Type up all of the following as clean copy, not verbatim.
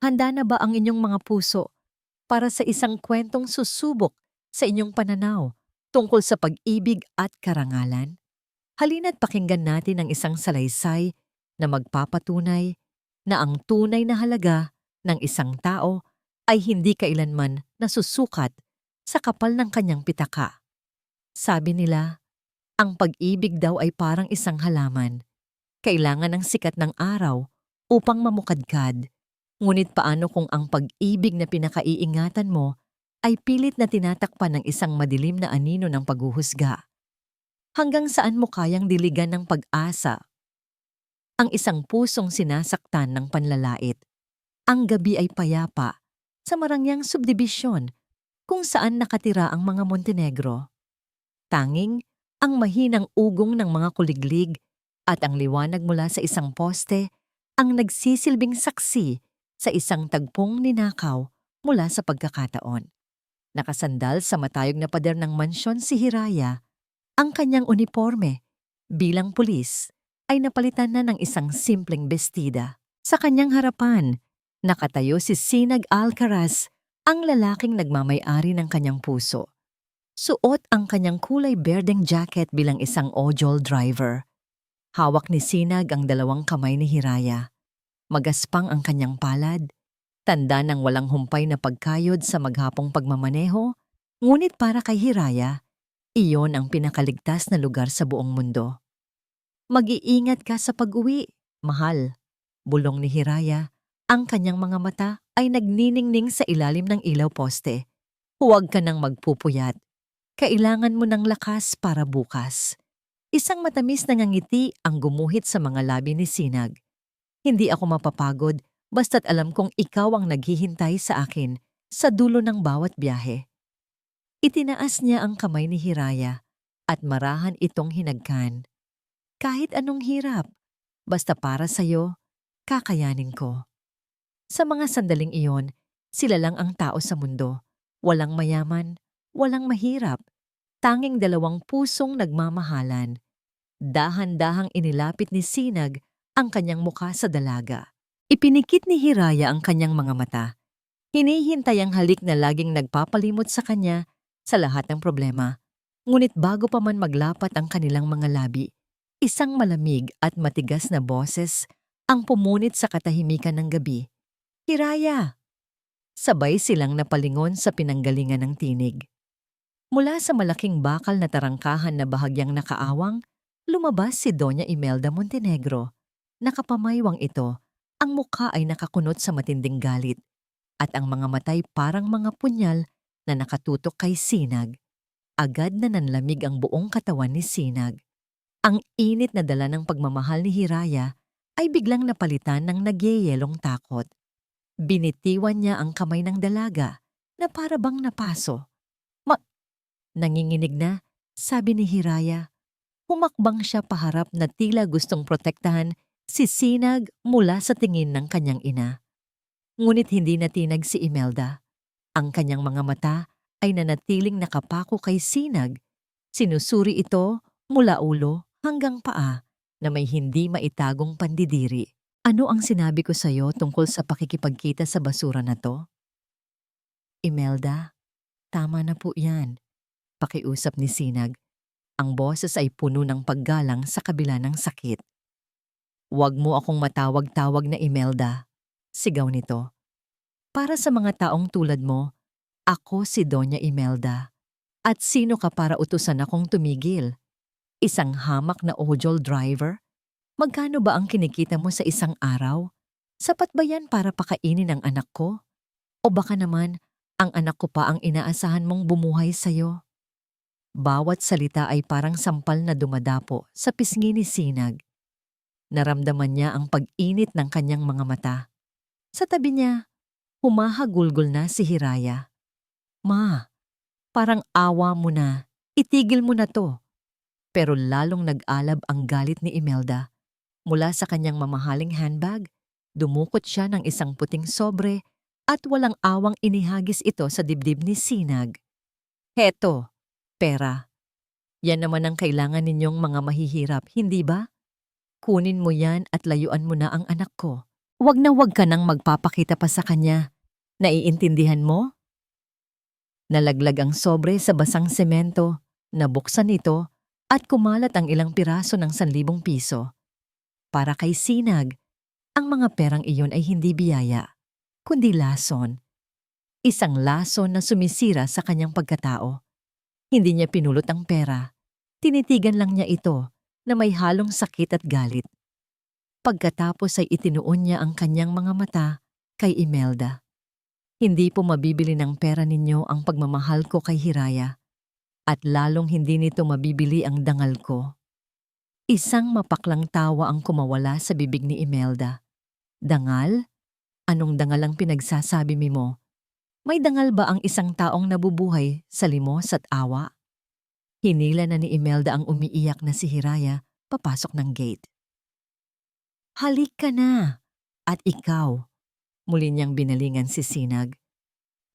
Handa na ba ang inyong mga puso para sa isang kwentong susubok sa inyong pananaw tungkol sa pag-ibig at karangalan? Halina't pakinggan natin ang isang salaysay na magpapatunay na ang tunay na halaga ng isang tao ay hindi kailanman nasusukat sa kapal ng kanyang pitaka. Sabi nila, ang pag-ibig daw ay parang isang halaman. Kailangan ng sikat ng araw upang mamukadkad. Ngunit paano kung ang pag-ibig na pinakaiingatan mo ay pilit na tinatakpan ng isang madilim na anino ng paghuhusga? Hanggang saan mo kayang diligan ng pag-asa ang isang pusong sinasaktan ng panlalait? Ang gabi ay payapa sa marangyang subdibisyon kung saan nakatira ang mga Montenegro. Tanging ang mahinang ugong ng mga kuliglig at ang liwanag mula sa isang poste ang nagsisilbing saksi sa isang tagpong ninakaw mula sa pagkakataon. Nakasandal sa matayog na pader ng mansyon si Hiraya, ang kanyang uniforme bilang pulis ay napalitan na ng isang simpleng bestida. Sa kanyang harapan, nakatayo si Sinag Alcaraz, ang lalaking nagmamay-ari ng kanyang puso. Suot ang kanyang kulay berdeng jacket bilang isang ojol driver. Hawak ni Sinag ang dalawang kamay ni Hiraya. Magaspang ang kanyang palad, tanda ng walang humpay na pagkayod sa maghapong pagmamaneho, ngunit para kay Hiraya, iyon ang pinakaligtas na lugar sa buong mundo. Mag-iingat ka sa pag-uwi, mahal. Bulong ni Hiraya, ang kanyang mga mata ay nagniningning sa ilalim ng ilaw poste. Huwag ka nang magpupuyat. Kailangan mo ng lakas para bukas. Isang matamis na ngiti ang gumuhit sa mga labi ni Sinag. Hindi ako mapapagod basta't alam kong ikaw ang naghihintay sa akin sa dulo ng bawat biyahe. Itinaas niya ang kamay ni Hiraya at marahan itong hinagkan. Kahit anong hirap, basta para sa'yo, kakayanin ko. Sa mga sandaling iyon, sila lang ang tao sa mundo. Walang mayaman, walang mahirap. Tanging dalawang pusong nagmamahalan. Dahan-dahang inilapit ni Sinag ang kanyang mukha sa dalaga. Ipinikit ni Hiraya ang kanyang mga mata. Hinihintay ang halik na laging nagpapalimot sa kanya sa lahat ng problema. Ngunit bago pa man maglapat ang kanilang mga labi, isang malamig at matigas na boses ang pumunit sa katahimikan ng gabi. Hiraya! Sabay silang napalingon sa pinanggalingan ng tinig. Mula sa malaking bakal na tarangkahan na bahagyang nakaawang, lumabas si Doña Imelda Montenegro. Nakapamaywang ito, ang mukha ay nakakunot sa matinding galit, at ang mga matay parang mga punyal na nakatutok kay Sinag. Agad na nanlamig ang buong katawan ni Sinag. Ang init na dala ng pagmamahal ni Hiraya ay biglang napalitan ng nagyeyelong takot. Binitiwan niya ang kamay ng dalaga na para bang napaso. Nanginginig na, sabi ni Hiraya. Humakbang siya paharap na tila gustong protektahan si Sinag mula sa tingin ng kanyang ina. Ngunit hindi natinag si Imelda. Ang kanyang mga mata ay nanatiling nakapako kay Sinag. Sinusuri ito mula ulo hanggang paa na may hindi maitagong pandidiri. Ano ang sinabi ko sa iyo tungkol sa pakikipagkita sa basura na to? Imelda, tama na po yan. Pakiusap ni Sinag. Ang boses ay puno ng paggalang sa kabila ng sakit. Huwag mo akong matawag-tawag na Imelda, sigaw nito. Para sa mga taong tulad mo, ako si Doña Imelda. At sino ka para utusan akong tumigil? Isang hamak na ojol driver? Magkano ba ang kinikita mo sa isang araw? Sapat ba yan para pakainin ang anak ko? O baka naman, ang anak ko pa ang inaasahan mong bumuhay sa'yo? Bawat salita ay parang sampal na dumadapo sa pisngi ni Sinag. Naramdaman niya ang pag-init ng kanyang mga mata. Sa tabi niya, humahagulgol na si Hiraya. Ma, parang awa mo na. Itigil mo na to. Pero lalong nag-alab ang galit ni Imelda. Mula sa kanyang mamahaling handbag, dumukot siya ng isang puting sobre at walang awang inihagis ito sa dibdib ni Sinag. Heto, pera. Yan naman ang kailangan ninyong mga mahihirap, hindi ba? Kunin mo yan at layuan mo na ang anak ko. Wag na wag ka nang magpapakita pa sa kanya. Naiintindihan mo? Nalaglag ang sobre sa basang semento, nabuksan ito, at kumalat ang ilang piraso ng 1,000 piso. Para kay Sinag, ang mga perang iyon ay hindi biyaya, kundi lason. Isang lason na sumisira sa kanyang pagkatao. Hindi niya pinulot ang pera. Tinitigan lang niya ito na may halong sakit at galit. Pagkatapos ay itinuon niya ang kanyang mga mata kay Imelda. Hindi po mabibili ng pera ninyo ang pagmamahal ko kay Hiraya, at lalong hindi nito mabibili ang dangal ko. Isang mapaklang tawa ang kumawala sa bibig ni Imelda. Dangal? Anong dangal ang pinagsasabi mo? May dangal ba ang isang taong nabubuhay sa limos at awa? Hinila na ni Imelda ang umiiyak na si Hiraya papasok ng gate. Halik ka na! At ikaw, muli niyang binalingan si Sinag.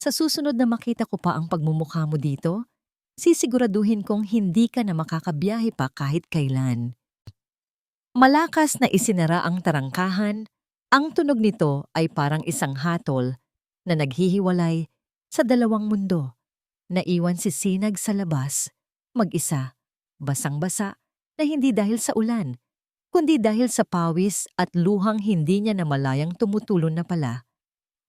Sa susunod na makita ko pa ang pagmumukha mo dito, sisiguraduhin kong hindi ka na makakabiyahe pa kahit kailan. Malakas na isinara ang tarangkahan, ang tunog nito ay parang isang hatol na naghihiwalay sa dalawang mundo. Naiwan si Sinag sa labas, mag-isa, basang-basa, na hindi dahil sa ulan, kundi dahil sa pawis at luhang hindi niya namalayang tumutulon na pala.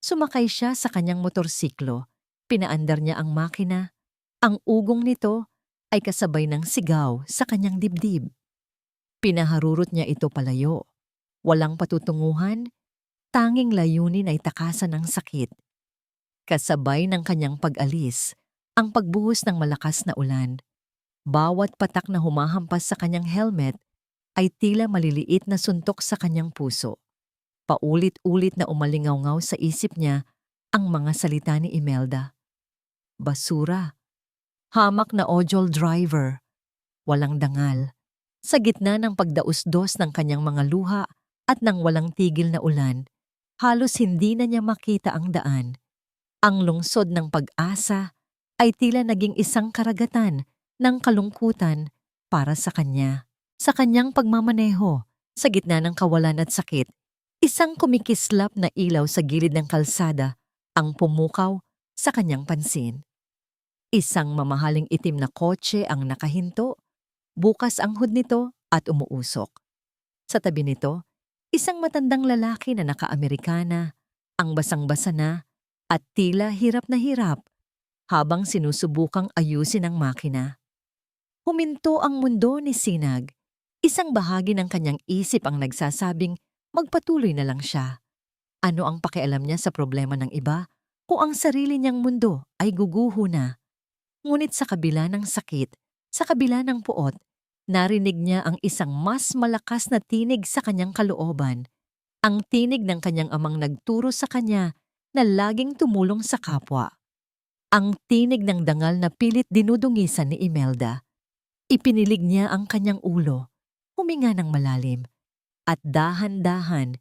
Sumakay siya sa kanyang motorsiklo, pinaandar niya ang makina. Ang ugong nito ay kasabay ng sigaw sa kanyang dibdib. Pinaharurot niya ito palayo. Walang patutunguhan, tanging layunin ay takasan ng sakit. Kasabay ng kanyang pag-alis, ang pagbuhos ng malakas na ulan. Bawat patak na humahampas sa kanyang helmet ay tila maliliit na suntok sa kanyang puso. Paulit-ulit na umalingaw-ngaw sa isip niya ang mga salita ni Imelda. Basura. Hamak na ojol driver. Walang dangal. Sa gitna ng pagdausdos ng kanyang mga luha at ng walang tigil na ulan, halos hindi na niya makita ang daan. Ang lungsod ng pag-asa ay tila naging isang karagatan ng kalungkutan para sa kanya. Sa kanyang pagmamaneho, sa gitna ng kawalan at sakit, isang kumikislap na ilaw sa gilid ng kalsada ang pumukaw sa kanyang pansin. Isang mamahaling itim na kotse ang nakahinto, bukas ang hood nito at umuusok. Sa tabi nito, isang matandang lalaki na naka-Amerikana, ang basang-basa na at tila hirap na hirap habang sinusubukang ayusin ang makina. Huminto ang mundo ni Sinag. Isang bahagi ng kanyang isip ang nagsasabing magpatuloy na lang siya. Ano ang pakialam niya sa problema ng iba kung ang sarili niyang mundo ay guguho na? Ngunit sa kabila ng sakit, sa kabila ng puot, narinig niya ang isang mas malakas na tinig sa kanyang kalooban. Ang tinig ng kanyang amang nagturo sa kanya na laging tumulong sa kapwa. Ang tinig ng dangal na pilit dinudungisan ni Imelda. Ipinilig niya ang kanyang ulo, huminga ng malalim, at dahan-dahan,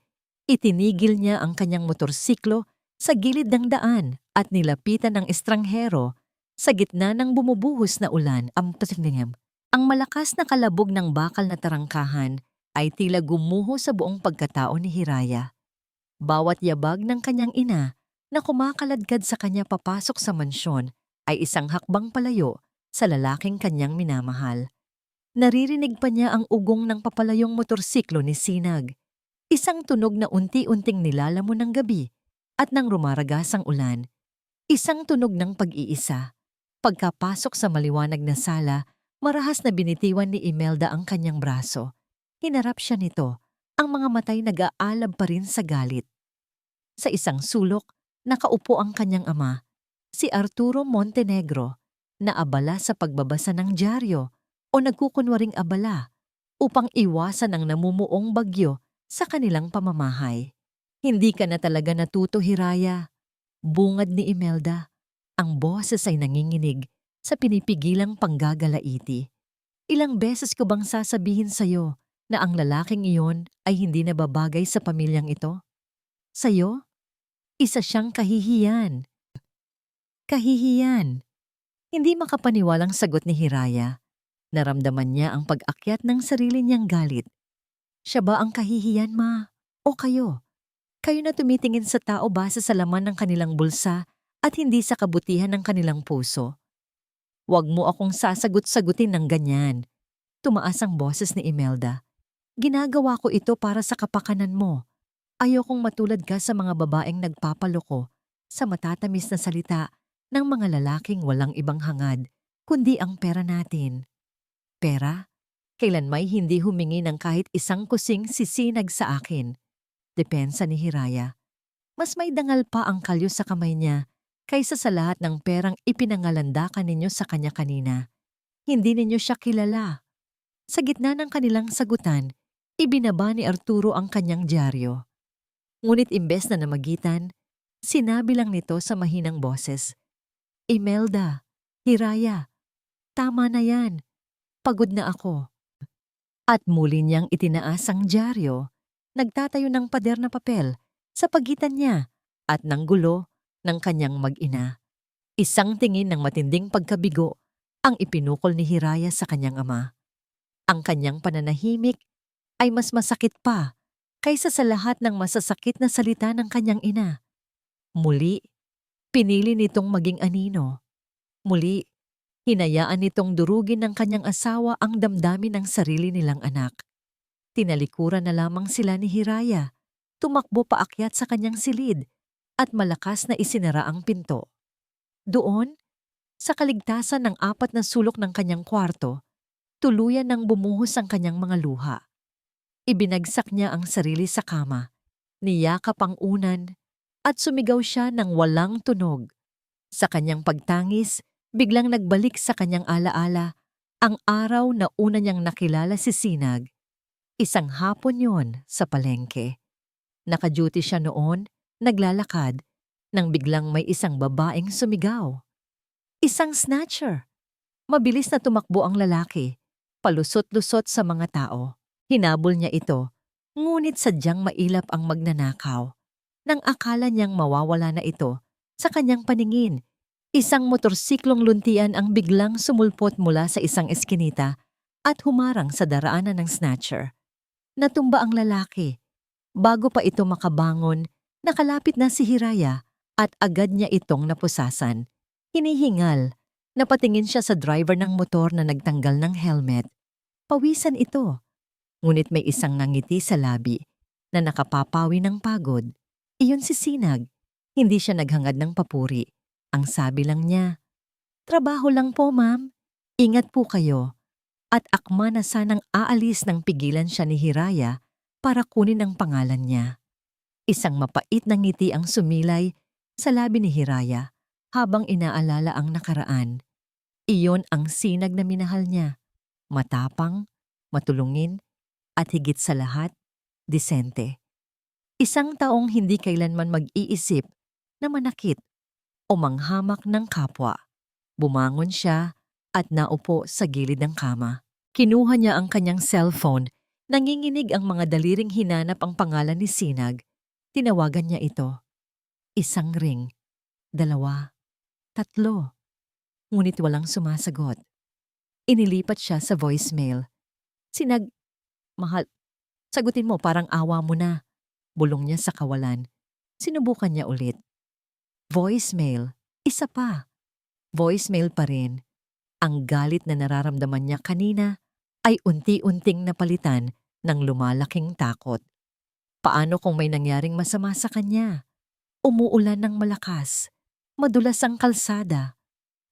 itinigil niya ang kanyang motorsiklo sa gilid ng daan at nilapitan ng estranghero sa gitna ng bumubuhos na ulan. Ang malakas na kalabog ng bakal na tarangkahan ay tila gumuho sa buong pagkatao ni Hiraya. Bawat yabag ng kanyang ina na kumakaladkad sa kanya papasok sa mansyon ay isang hakbang palayo sa lalaking kanyang minamahal. Naririnig pa niya ang ugong ng papalayong motorsiklo ni Sinag. Isang tunog na unti-unting nilalamon ng gabi at nang rumaragas ang ulan. Isang tunog ng pag-iisa. Pagkapasok sa maliwanag na sala, marahas na binitiwan ni Imelda ang kanyang braso. Hinarap siya nito, ang mga matay nag-aalab pa rin sa galit. Sa isang sulok, nakaupo ang kanyang ama, si Arturo Montenegro, na abala sa pagbabasa ng dyaryo o nagkukunwaring abala upang iwasan ang namumuong bagyo sa kanilang pamamahay. Hindi ka na talaga natuto, Hiraya. Bungad ni Imelda. Ang boses ay nanginginig sa pinipigilang panggagalaiti. Ilang beses ko bang sasabihin sa'yo na ang lalaking iyon ay hindi nababagay sa pamilyang ito? Sa'yo? Isa siyang kahihiyan. Kahihiyan. Hindi makapaniwalang sagot ni Hiraya. Naramdaman niya ang pag-akyat ng sarili niyang galit. Siya ba ang kahihiyan, ma? O kayo? Kayo na tumitingin sa tao base sa laman ng kanilang bulsa at hindi sa kabutihan ng kanilang puso. Huwag mo akong sasagot-sagutin ng ganyan. Tumaas ang boses ni Imelda. Ginagawa ko ito para sa kapakanan mo. Ayokong matulad ka sa mga babaeng nagpapaloko sa matatamis na salita ng mga lalaking walang ibang hangad, kundi ang pera natin. Pera? Kailan may hindi humingi ng kahit isang kusing sisinag sa akin. Depensa ni Hiraya. Mas may dangal pa ang kalyo sa kamay niya kaysa sa lahat ng perang ipinangalandakan ninyo sa kanya kanina. Hindi ninyo siya kilala. Sa gitna ng kanilang sagutan, ibinaba ni Arturo ang kanyang dyaryo. Ngunit imbes na namagitan, sinabi lang nito sa mahinang boses, Imelda, Hiraya, tama na yan. Pagod na ako. At muli niyang itinaas ang dyaryo, nagtatayo ng pader na papel sa pagitan niya at ng gulo ng kanyang mag-ina. Isang tingin ng matinding pagkabigo ang ipinukol ni Hiraya sa kanyang ama. Ang kanyang pananahimik ay mas masakit pa kaysa sa lahat ng masasakit na salita ng kanyang ina. Muli, pinili nitong maging anino. Muli, hinayaan nitong durugin ng kanyang asawa ang damdamin ng sarili nilang anak. Tinalikuran na lamang sila ni Hiraya, tumakbo paakyat sa kanyang silid at malakas na isinara ang pinto. Doon, sa kaligtasan ng 4 na sulok ng kanyang kwarto, tuluyan nang bumuhos ang kanyang mga luha. Ibinagsak niya ang sarili sa kama, niyakap ang unan, at sumigaw siya ng walang tunog. Sa kanyang pagtangis, biglang nagbalik sa kanyang alaala ang araw na una niyang nakilala si Sinag. Isang hapon yon sa palengke. Naka-duty siya noon, naglalakad, nang biglang may isang babaeng sumigaw. Isang snatcher. Mabilis na tumakbo ang lalaki, palusot-lusot sa mga tao. Hinabol niya ito, ngunit sadyang mailap ang magnanakaw. Nang akala niyang mawawala na ito, sa kanyang paningin, isang motorsiklong luntian ang biglang sumulpot mula sa isang eskinita at humarang sa daraanan ng snatcher. Natumba ang lalaki. Bago pa ito makabangon, nakalapit na si Hiraya at agad niya itong napusasan. Hinihingal, napatingin siya sa driver ng motor na nagtanggal ng helmet. Pawisan ito. Ngunit may isang ngangiti sa labi na nakapapawi ng pagod. Iyon si Sinag. Hindi siya naghangad ng papuri. Ang sabi lang niya, trabaho lang po ma'am. Ingat po kayo. At akma na sanang aalis ng pigilan siya ni Hiraya para kunin ang pangalan niya. Isang mapait na ngiti ang sumilay sa labi ni Hiraya habang inaalala ang nakaraan. Iyon ang Sinag na minahal niya. Matapang, matulungin, at higit sa lahat, disente. Isang taong hindi kailanman mag-iisip na manakit o manghamak ng kapwa. Bumangon siya at naupo sa gilid ng kama. Kinuha niya ang kanyang cellphone. Nanginginig ang mga daliring hinanap ang pangalan ni Sinag. Tinawagan niya ito. Isang ring, 2, 3. Ngunit walang sumasagot. Inilipat siya sa voicemail. Sinag, mahal, sagutin mo parang awa mo na. Bulong niya sa kawalan. Sinubukan niya ulit. Voicemail, isa pa. Voicemail pa rin. Ang galit na nararamdaman niya kanina ay unti-unting napalitan ng lumalaking takot. Paano kung may nangyaring masama sa kanya? Umuulan ng malakas, madulas ang kalsada.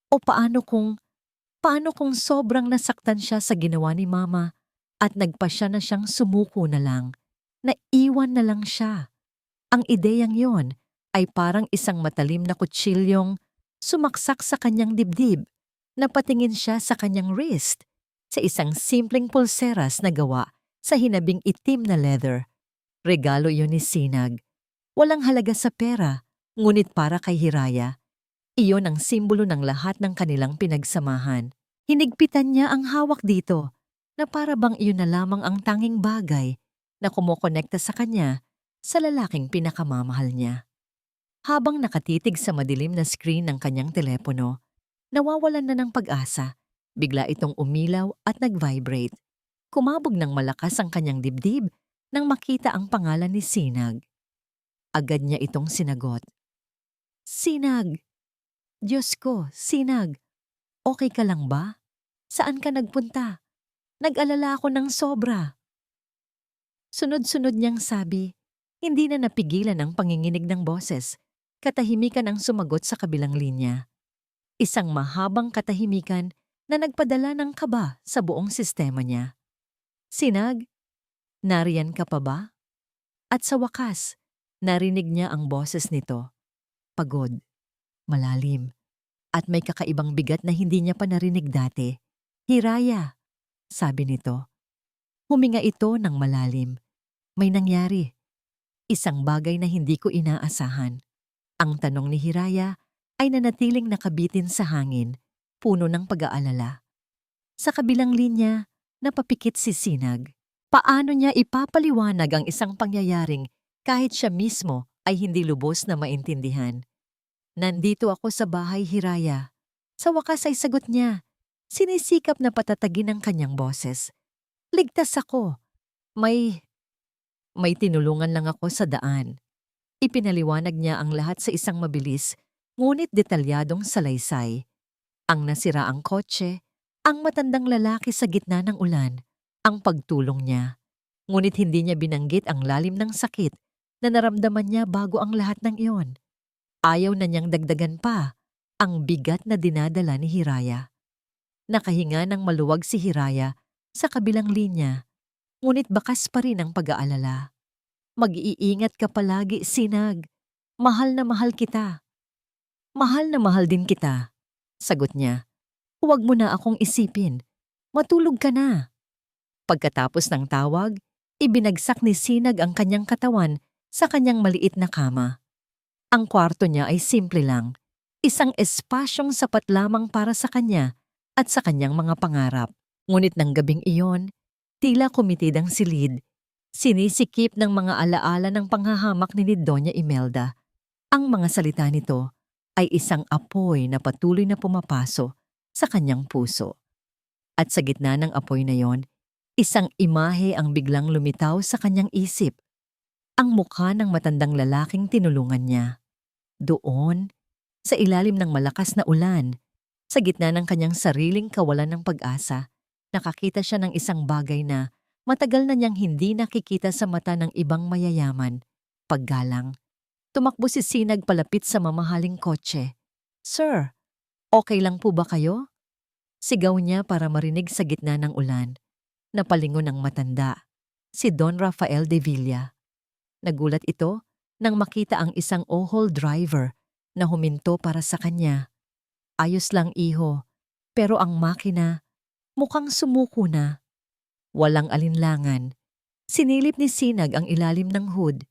O paano kung sobrang nasaktan siya sa ginawa ni Mama at nagpasya na siyang sumuko na lang, naiwan na lang siya. Ang ideyang yon ay parang isang matalim na kutsilyong sumaksak sa kanyang dibdib. Napatingin siya sa kanyang wrist, sa isang simpleng pulseras na gawa sa hinabing itim na leather. Regalo iyon ni Sinag. Walang halaga sa pera, ngunit para kay Hiraya. Iyon ang simbolo ng lahat ng kanilang pinagsamahan. Hinigpitan niya ang hawak dito, na para bang iyon na lamang ang tanging bagay na kumokonekta sa kanya sa lalaking pinakamamahal niya. Habang nakatitig sa madilim na screen ng kanyang telepono, nawawalan na ng pag-asa. Bigla itong umilaw at nag-vibrate. Kumabog ng malakas ang kanyang dibdib nang makita ang pangalan ni Sinag. Agad niya itong sinagot. Sinag! Diyos ko, Sinag! Okay ka lang ba? Saan ka nagpunta? Nag-alala ako ng sobra. Sunod-sunod niyang sabi, hindi na napigilan ang panginginig ng boses. Katahimikan ang sumagot sa kabilang linya. Isang mahabang katahimikan na nagpadala ng kaba sa buong sistema niya. Sinag, nariyan ka pa ba? At sa wakas, narinig niya ang boses nito. Pagod, malalim, at may kakaibang bigat na hindi niya pa narinig dati. Hiraya, sabi nito. Huminga ito ng malalim. May nangyari. Isang bagay na hindi ko inaasahan. Ang tanong ni Hiraya ay nanatiling nakabitin sa hangin, puno ng pag-aalala. Sa kabilang linya, napapikit si Sinag. Paano niya ipapaliwanag ang isang pangyayaring kahit siya mismo ay hindi lubos na maintindihan? Nandito ako sa bahay, Hiraya. Sa wakas ay sagot niya. Sinisikap na patatagin ang kanyang boses. Ligtas ako. May tinulungan lang ako sa daan. Ipinaliwanag niya ang lahat sa isang mabilis, ngunit detalyadong salaysay. Ang nasiraang kotse, ang matandang lalaki sa gitna ng ulan, ang pagtulong niya. Ngunit hindi niya binanggit ang lalim ng sakit na naramdaman niya bago ang lahat ng iyon. Ayaw na niyang dagdagan pa ang bigat na dinadala ni Hiraya. Nakahinga ng maluwag si Hiraya sa kabilang linya, ngunit bakas pa rin ang pag-aalala. Mag-iingat ka palagi, Sinag. Mahal na mahal kita. Mahal na mahal din kita, sagot niya. Huwag mo na akong isipin. Matulog ka na. Pagkatapos ng tawag, ibinagsak ni Sinag ang kanyang katawan sa kanyang maliit na kama. Ang kwarto niya ay simple lang. Isang espasyong sapat lamang para sa kanya at sa kanyang mga pangarap. Ngunit ng gabing iyon, tila kumitid ang silid. Sinisikip ng mga alaala ng panghahamak ni Doña Imelda. Ang mga salita nito ay isang apoy na patuloy na pumapaso sa kanyang puso. At sa gitna ng apoy na yon, isang imahe ang biglang lumitaw sa kanyang isip. Ang mukha ng matandang lalaking tinulungan niya. Doon, sa ilalim ng malakas na ulan, sa gitna ng kanyang sariling kawalan ng pag-asa, nakakita siya ng isang bagay na matagal na niyang hindi nakikita sa mata ng ibang mayayaman. Paggalang. Tumakbo si Sinag palapit sa mamahaling kotse. Sir, okay lang po ba kayo? Sigaw niya para marinig sa gitna ng ulan. Napalingon ang matanda, si Don Rafael de Villa. Nagulat ito nang makita ang isang ohol driver na huminto para sa kanya. Ayos lang, iho, pero ang makina mukhang sumuko na. Walang alinlangan. Sinilip ni Sinag ang ilalim ng hood.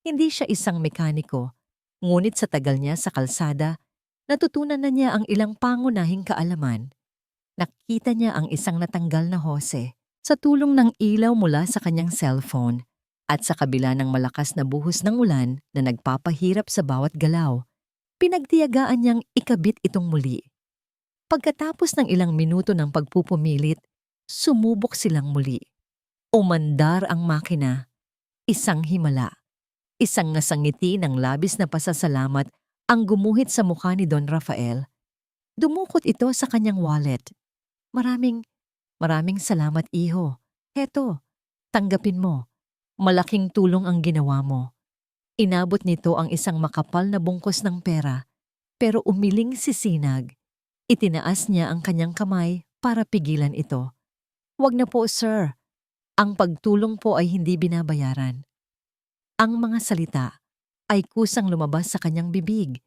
Hindi siya isang mekaniko, ngunit sa tagal niya sa kalsada, natutunan na niya ang ilang pangunahing kaalaman. Nakita niya ang isang natanggal na hose sa tulong ng ilaw mula sa kanyang cellphone at sa kabila ng malakas na buhos ng ulan na nagpapahirap sa bawat galaw, pinagtiyagaan niyang ikabit itong muli. Pagkatapos ng ilang minuto ng pagpupumilit, sumubok silang muli. Umandar ang makina. Isang himala. Isang nasangiti ng labis na pasasalamat ang gumuhit sa mukha ni Don Rafael. Dumukot ito sa kanyang wallet. Maraming salamat, iho. Heto, tanggapin mo. Malaking tulong ang ginawa mo. Inabot nito ang isang makapal na bungkos ng pera, pero umiling si Sinag. Itinaas niya ang kanyang kamay para pigilan ito. Wag na po, sir. Ang pagtulong po ay hindi binabayaran. Ang mga salita ay kusang lumabas sa kanyang bibig,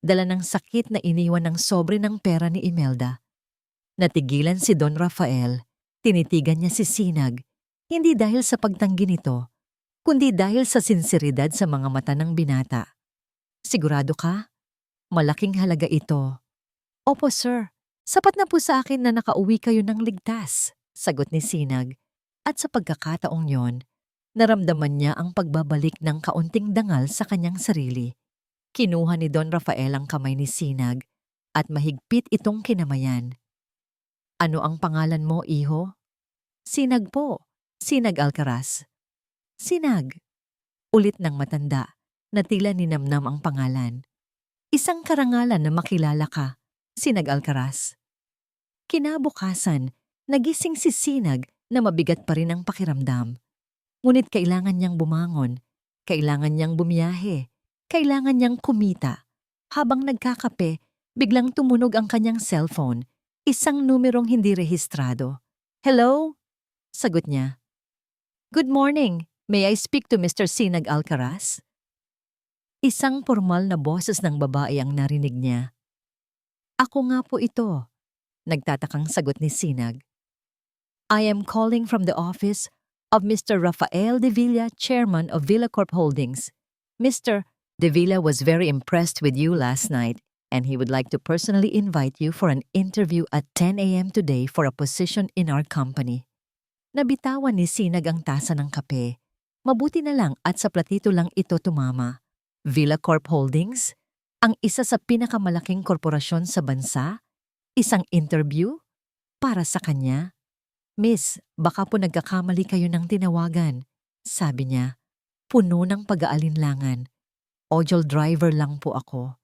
dala ng sakit na iniwan ng sobre ng pera ni Imelda. Natigilan si Don Rafael, tinitigan niya si Sinag, hindi dahil sa pagtanggi nito, kundi dahil sa sinseridad sa mga mata ng binata. Sigurado ka? Malaking halaga ito. Opo, sir. Sapat na po sa akin na nakauwi kayo ng ligtas, sagot ni Sinag. At sa pagkakataong yon, naramdaman niya ang pagbabalik ng kaunting dangal sa kanyang sarili. Kinuha ni Don Rafael ang kamay ni Sinag at mahigpit itong kinamayan. Ano ang pangalan mo, iho? Sinag po. Sinag Alcaraz. Sinag. Ulit ng matanda. na tila ninamnam ang pangalan. Isang karangalan na makilala ka, Sinag Alcaraz. Kinabukasan, nagising si Sinag na mabigat pa rin ang pakiramdam. Ngunit kailangan niyang bumangon, kailangan niyang bumiyahe, kailangan niyang kumita. Habang nagkakape, biglang tumunog ang kanyang cellphone, isang numerong hindi rehistrado. "Hello?" Sagot niya. "Good morning. May I speak to Mr. Sinag Alcaraz?" Isang formal na boses ng babae ang narinig niya. "Ako nga po ito," nagtatakang sagot ni Sinag. "I am calling from the office of Mr. Rafael De Villa, chairman of Villacorp Holdings. Mr. De Villa was very impressed with you last night and he would like to personally invite you for an interview at 10 a.m. today for a position in our company." Nabitawan ni Sinag ang tasa ng kape. Mabuti na lang at sa platito lang ito tumama. Villacorp Holdings? Ang isa sa pinakamalaking korporasyon sa bansa? Isang interview? Para sa kanya? "Miss, baka po nagkakamali kayo ng tinawagan," sabi niya. Puno ng pag-aalinlangan. "Ojol driver lang po ako."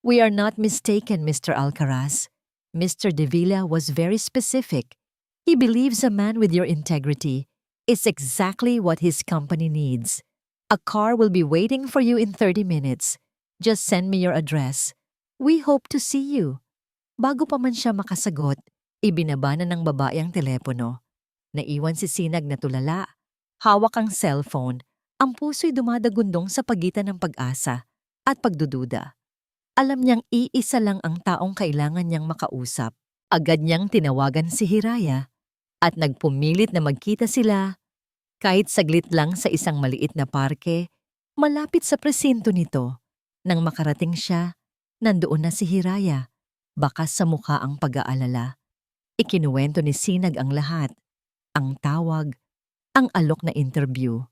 "We are not mistaken, Mr. Alcaraz. Mr. De Villa was very specific. He believes a man with your integrity is exactly what his company needs. A car will be waiting for you in 30 minutes. Just send me your address. We hope to see you." Bago pa man siya makasagot, ibinaba na ng babae ang telepono. Naiwan si Sinag na tulala. Hawak ang cellphone. Ang puso'y dumadagundong sa pagitan ng pag-asa at pagdududa. Alam niyang iisa lang ang taong kailangan niyang makausap. Agad niyang tinawagan si Hiraya at nagpumilit na magkita sila. Kahit saglit lang sa isang maliit na parke, malapit sa presinto nito. Nang makarating siya, nandoon na si Hiraya. Bakas sa mukha ang pag-aalala. Ikinuwento ni Sinag ang lahat. Ang tawag, ang alok na interview.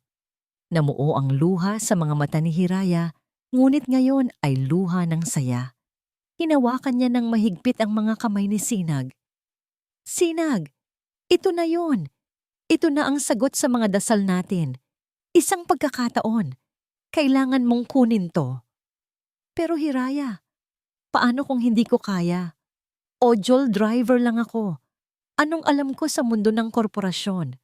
Namuo ang luha sa mga mata ni Hiraya, ngunit ngayon ay luha ng saya. Hinawakan niya ng mahigpit ang mga kamay ni Sinag. "Sinag, ito na yon. Ito na ang sagot sa mga dasal natin. Isang pagkakataon. Kailangan mong kunin to." "Pero Hiraya, paano kung hindi ko kaya? Ojol driver lang ako. Anong alam ko sa mundo ng korporasyon?"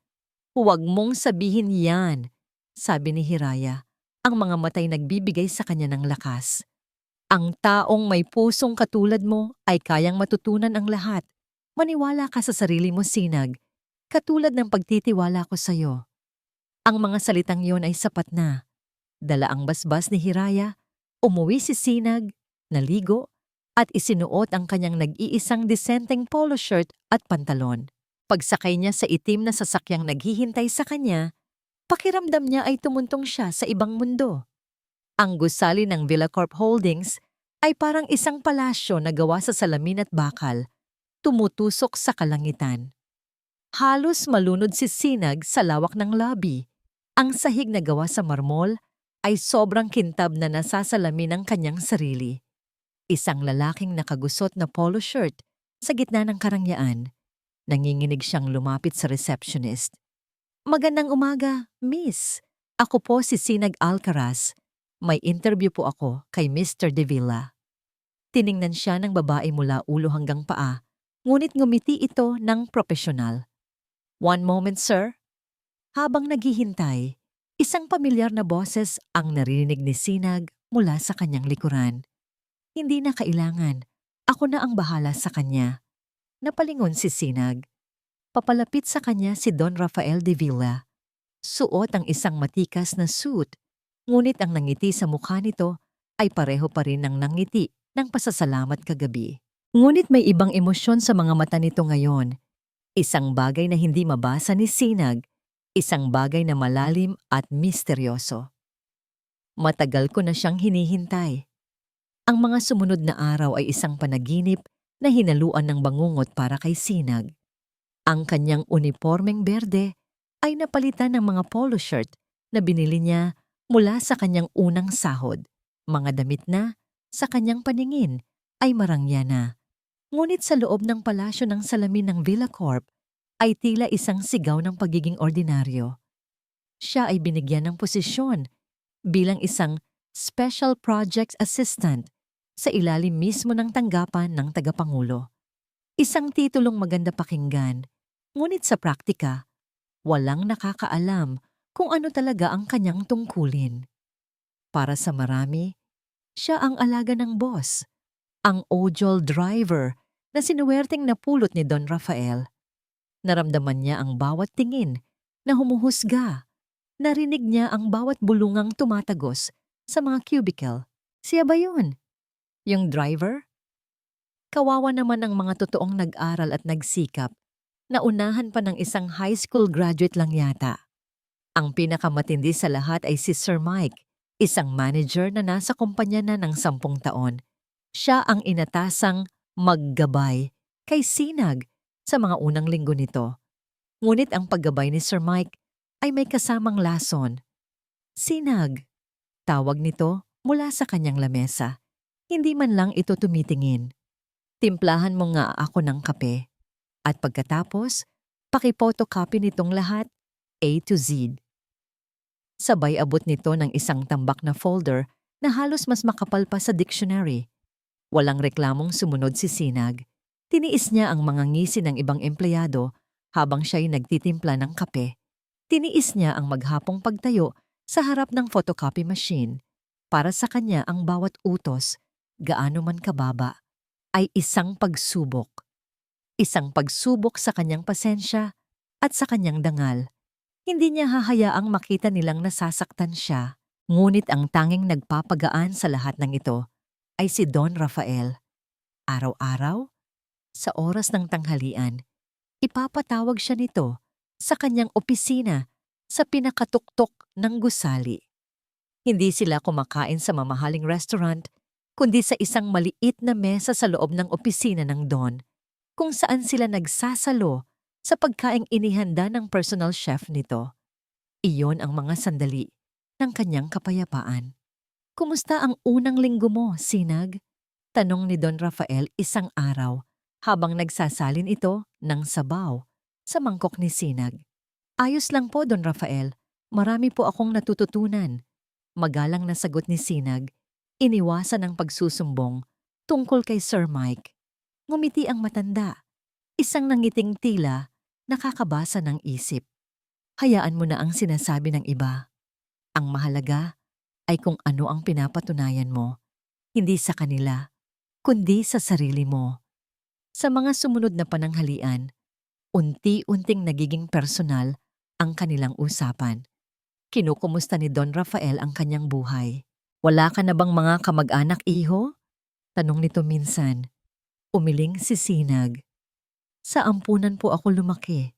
"Huwag mong sabihin yan," sabi ni Hiraya. Ang mga matay nagbibigay sa kanya ng lakas. "Ang taong may pusong katulad mo ay kayang matutunan ang lahat. Maniwala ka sa sarili mo, Sinag. Katulad ng pagtitiwala ko sa'yo." Ang mga salitang yon ay sapat na. Dala ang basbas ni Hiraya, umuwi si Sinag, naligo, at isinuot ang kanyang nag-iisang disenteng polo shirt at pantalon. Pagsakay niya sa itim na sasakyang naghihintay sa kanya, pakiramdam niya ay tumuntong siya sa ibang mundo. Ang gusali ng Villacorp Holdings ay parang isang palasyo na gawa sa salamin at bakal, tumutusok sa kalangitan. Halos malunod si Sinag sa lawak ng lobby. Ang sahig na gawa sa marmol ay sobrang kintab na nasasalamin ng kanyang sarili. Isang lalaking nakagusot na polo shirt sa gitna ng karangyaan. Nanginginig siyang lumapit sa receptionist. "Magandang umaga, miss. Ako po si Sinag Alcaraz. May interview po ako kay Mr. De Villa." Tiningnan siya ng babae mula ulo hanggang paa, ngunit ngumiti ito ng propesyonal. "One moment, sir." Habang naghihintay, isang pamilyar na boses ang narinig ni Sinag mula sa kanyang likuran. "Hindi na kailangan. Ako na ang bahala sa kanya." Napalingon si Sinag. Papalapit sa kanya si Don Rafael De Villa. Suot ang isang matikas na suit, ngunit ang nangiti sa mukha nito ay pareho pa rin ng nangiti ng pasasalamat kagabi. Ngunit may ibang emosyon sa mga mata nito ngayon. Isang bagay na hindi mabasa ni Sinag, isang bagay na malalim at misteryoso. Matagal ko na siyang hinihintay. Ang mga sumunod na araw ay isang panaginip na hinaluan ng bangungot para kay Sinag. Ang kanyang unipormeng berde ay napalitan ng mga polo shirt na binili niya mula sa kanyang unang sahod. Mga damit na, sa kanyang paningin, ay marangya na. Ngunit sa loob ng palasyo ng salamin ng Villacorp ay tila isang sigaw ng pagiging ordinaryo. Siya ay binigyan ng posisyon bilang isang Special Projects Assistant sa ilalim mismo ng tanggapan ng tagapangulo. Isang titulong maganda pakinggan, ngunit sa praktika, walang nakakaalam kung ano talaga ang kanyang tungkulin. Para sa marami, siya ang alaga ng boss, ang ojol driver na sinuwerteng napulot ni Don Rafael. Naramdaman niya ang bawat tingin na humuhusga. Narinig niya ang bawat bulungang tumatagos sa mga cubicle. Siya ba yun? Yung driver? Kawawa naman ang mga totoong nag-aral at nagsikap na unahan pa ng isang high school graduate lang yata. Ang pinakamatindi sa lahat ay si Sir Mike, isang manager na nasa kumpanya na ng 10 taon. Siya ang inatasang maggabay kay Sinag sa mga unang linggo nito. Ngunit ang paggabay ni Sir Mike ay may kasamang lason. Sinag, tawag nito mula sa kanyang lamesa. Hindi man lang ito tumitingin. Timplahan mo nga ako ng kape. At pagkatapos, paki-photocopy nitong lahat, A to Z. Sabay abot nito ng isang tambak na folder na halos mas makapal pa sa dictionary. Walang reklamong sumunod si Sinag. Tiniis niya ang mga ngisi ng ibang empleyado habang siya'y nagtitimpla ng kape. Tiniis niya ang maghapong pagtayo sa harap ng photocopy machine. Para sa kanya ang bawat utos, gaano man kababa, ay isang pagsubok. Isang pagsubok sa kanyang pasensya at sa kanyang dangal. Hindi niya hahayaang makita nilang nasasaktan siya. Ngunit ang tanging nagpapagaan sa lahat ng ito ay si Don Rafael. Araw-araw, sa oras ng tanghalian, ipapatawag siya nito sa kanyang opisina sa pinakatuktok ng gusali. Hindi sila kumakain sa mamahaling restaurant, kundi sa isang maliit na mesa sa loob ng opisina ng Don, kung saan sila nagsasalo sa pagkaing inihanda ng personal chef nito. Iyon ang mga sandali ng kanyang kapayapaan. Kumusta ang unang linggo mo, Sinag? Tanong ni Don Rafael isang araw habang nagsasalin ito ng sabaw sa mangkok ni Sinag. Ayos lang po, Don Rafael. Marami po akong natututunan. Magalang na sagot ni Sinag, iniwasan ang pagsusumbong tungkol kay Sir Mike. Ngumiti ang matanda, isang nangiting tila nakakabasa ng isip. Hayaan mo na ang sinasabi ng iba. Ang mahalaga ay kung ano ang pinapatunayan mo, hindi sa kanila, kundi sa sarili mo. Sa mga sumunod na pananghalian, unti-unting nagiging personal ang kanilang usapan. Kinukumusta ni Don Rafael ang kanyang buhay. Wala ka na bang mga kamag-anak, iho? Tanong nito minsan. Umiling si Sinag. Sa ampunan po ako lumaki.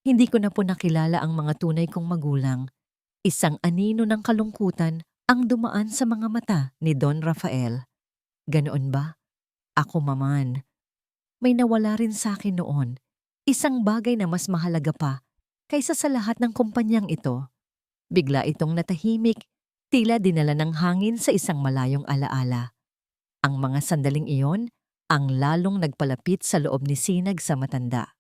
Hindi ko na po nakilala ang mga tunay kong magulang. Isang anino ng kalungkutan ang dumaan sa mga mata ni Don Rafael. Ganoon ba? Ako maman. May nawala rin sa akin noon. Isang bagay na mas mahalaga pa kaysa sa lahat ng kumpanyang ito. Bigla itong natahimik, tila dinala ng hangin sa isang malayong alaala. Ang mga sandaling iyon ang lalong nagpalapit sa loob ni Sinag sa matanda.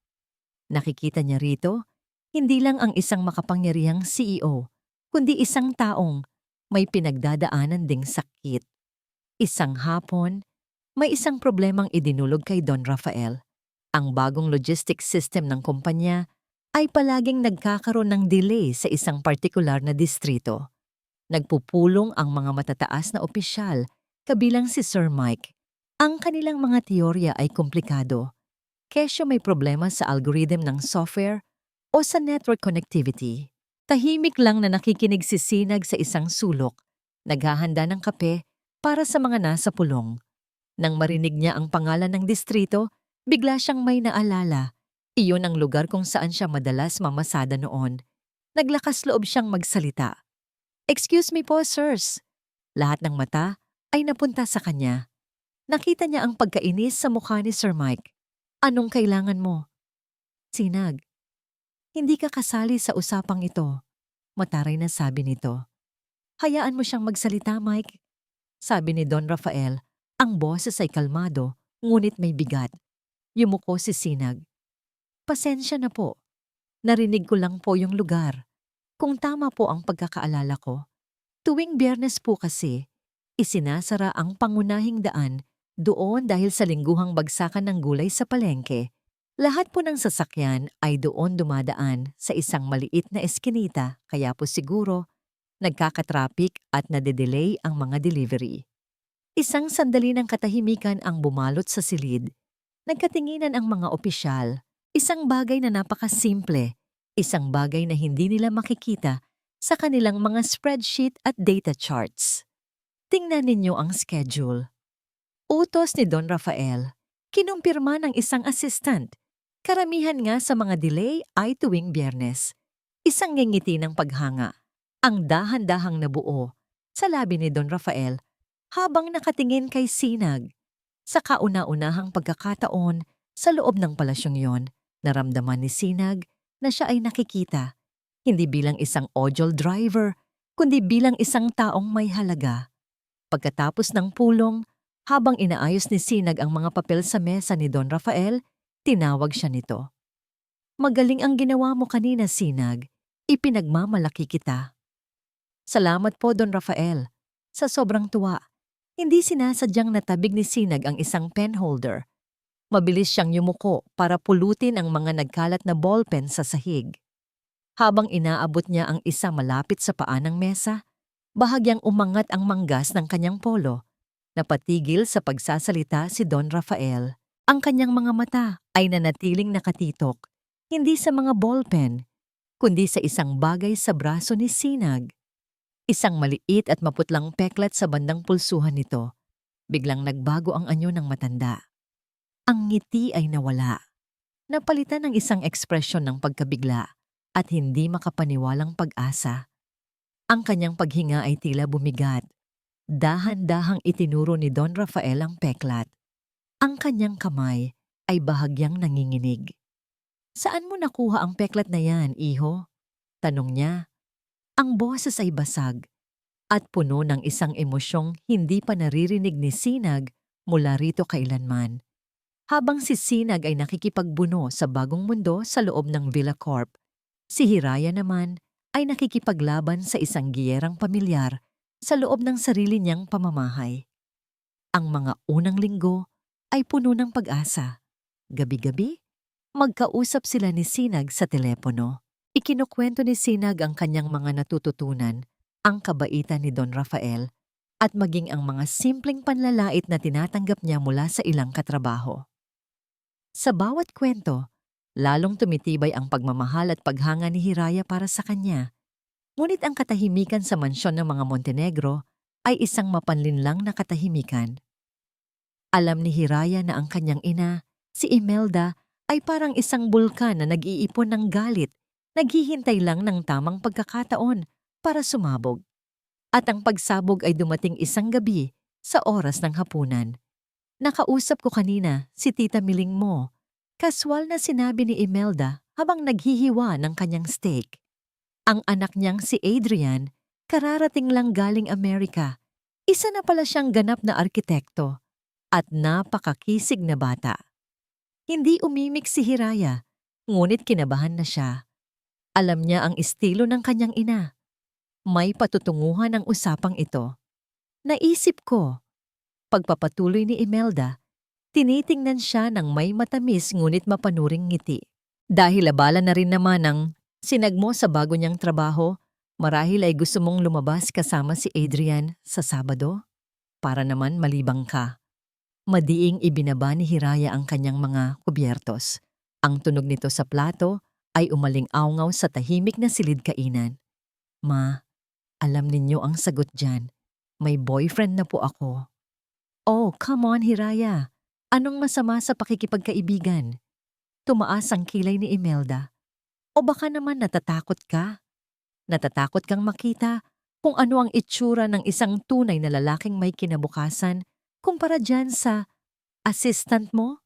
Nakikita niya rito, hindi lang ang isang makapangyarihang CEO, kundi isang taong may pinagdadaanan ding sakit. Isang hapon, may isang problemang idinulog kay Don Rafael. Ang bagong logistics system ng kumpanya ay palaging nagkakaroon ng delay sa isang partikular na distrito. Nagpupulong ang mga matataas na opisyal, kabilang si Sir Mike. Ang kanilang mga teorya ay komplikado. Kesyo may problema sa algorithm ng software o sa network connectivity. Tahimik lang na nakikinig si Sinag sa isang sulok, naghahanda ng kape para sa mga nasa pulong. Nang marinig niya ang pangalan ng distrito, bigla siyang may naalala. Iyon ang lugar kung saan siya madalas mamasada noon. Naglakas loob siyang magsalita. "Excuse me po, sirs." Lahat ng mata ay napunta sa kanya. Nakita niya ang pagkainis sa mukha ni Sir Mike. "Anong kailangan mo?" "Sinag, hindi ka kasali sa usapang ito," mataray na sabi nito. "Hayaan mo siyang magsalita, Mike," sabi ni Don Rafael. Ang boses ay kalmado, ngunit may bigat. Yumuko si Sinag. "Pasensya na po. Narinig ko lang po yung lugar. Kung tama po ang pagkakaalala ko, Tuwing Biyernes po kasi, isinasara ang pangunahing daan doon dahil sa lingguhang bagsakan ng gulay sa palengke. Lahat po ng sasakyan ay doon dumadaan sa isang maliit na eskinita kaya po siguro nagkakatraffic at nade-delay ang mga delivery. Isang sandali ng katahimikan ang bumalot sa silid. Nagkatinginan ang mga opisyal. Isang bagay na napakasimple. Isang bagay na hindi nila makikita sa kanilang mga spreadsheet at data charts. Tingnan ninyo ang schedule. Utos ni Don Rafael. Kinumpirma ng isang assistant. Karamihan nga sa mga delay ay tuwing Biyernes. Isang ngingiti ng paghanga. Ang dahan-dahang nabuo sa labi ni Don Rafael habang nakatingin kay Sinag. Sa kauna-unahang pagkakataon sa loob ng palasyong yon, naramdaman ni Sinag na siya ay nakikita, hindi bilang isang ojol driver, kundi bilang isang taong may halaga. Pagkatapos ng pulong, habang inaayos ni Sinag ang mga papel sa mesa ni Don Rafael, tinawag siya nito. Magaling ang ginawa mo kanina, Sinag. Ipinagmamalaki kita. Salamat po, Don Rafael. Sa sobrang tuwa, hindi sinasadyang natabig ni Sinag ang isang pen holder. Mabilis siyang yumuko para pulutin ang mga nagkalat na ballpen sa sahig. Habang inaabot niya ang isa malapit sa paa ng mesa, bahagyang umangat ang manggas ng kanyang polo. Napatigil sa pagsasalita si Don Rafael. Ang kanyang mga mata ay nanatiling nakatitok, hindi sa mga ballpen, kundi sa isang bagay sa braso ni Sinag. Isang maliit at maputlang peklat sa bandang pulsuhan nito. Biglang nagbago ang anyo ng matanda. Ang ngiti ay nawala. Napalitan ng isang ekspresyon ng pagkabigla at hindi makapaniwalang pag-asa. Ang kanyang paghinga ay tila bumigat. Dahan-dahang itinuro ni Don Rafael ang peklat. Ang kanyang kamay ay bahagyang nanginginig. Saan mo nakuha ang peklat na yan, iho? Tanong niya. Ang boses ay basag at puno ng isang emosyong hindi pa naririnig ni Sinag mula rito kailanman. Habang si Sinag ay nakikipagbuno sa bagong mundo sa loob ng Villa Corp, si Hiraya naman ay nakikipaglaban sa isang giyerang pamilyar sa loob ng sarili niyang pamamahay. Ang mga unang linggo ay puno ng pag-asa. Gabi-gabi, magkausap sila ni Sinag sa telepono. Ikinukwento ni Sinag ang kanyang mga natututunan, ang kabaitan ni Don Rafael, at maging ang mga simpleng panlalait na tinatanggap niya mula sa ilang katrabaho. Sa bawat kwento, lalong tumitibay ang pagmamahal at paghanga ni Hiraya para sa kanya. Ngunit ang katahimikan sa mansyon ng mga Montenegro ay isang mapanlinlang na katahimikan. Alam ni Hiraya na ang kanyang ina, si Imelda, ay parang isang bulkan na nag-iipon ng galit, naghihintay lang ng tamang pagkakataon para sumabog. At ang pagsabog ay dumating isang gabi sa oras ng hapunan. Nakausap ko kanina si Tita Miling mo. Kaswal na sinabi ni Imelda habang naghihiwa ng kanyang steak. Ang anak niyang si Adrian, kararating lang galing Amerika. Isa na pala siyang ganap na arkitekto at napakakisig na bata. Hindi umimik si Hiraya, ngunit kinabahan na siya. Alam niya ang estilo ng kanyang ina. May patutunguhan ang usapang ito. Naisip ko, pagpapatuloy ni Imelda, tinitingnan siya ng may matamis ngunit mapanuring ngiti. Dahil abala na rin naman ang Sinag mo sa bago niyang trabaho, marahil ay gusto mong lumabas kasama si Adrian sa Sabado? Para naman malibang ka. Madiing ibinaba ni Hiraya ang kanyang mga kubyertos. Ang tunog nito sa plato ay umaling-awngaw sa tahimik na silid kainan. Ma, alam ninyo ang sagot dyan. May boyfriend na po ako. Oh, come on, Hiraya. Anong masama sa pakikipagkaibigan? Tumaas ang kilay ni Imelda. O baka naman natatakot ka? Natatakot kang makita kung ano ang itsura ng isang tunay na lalaking may kinabukasan kumpara dyan sa assistant mo?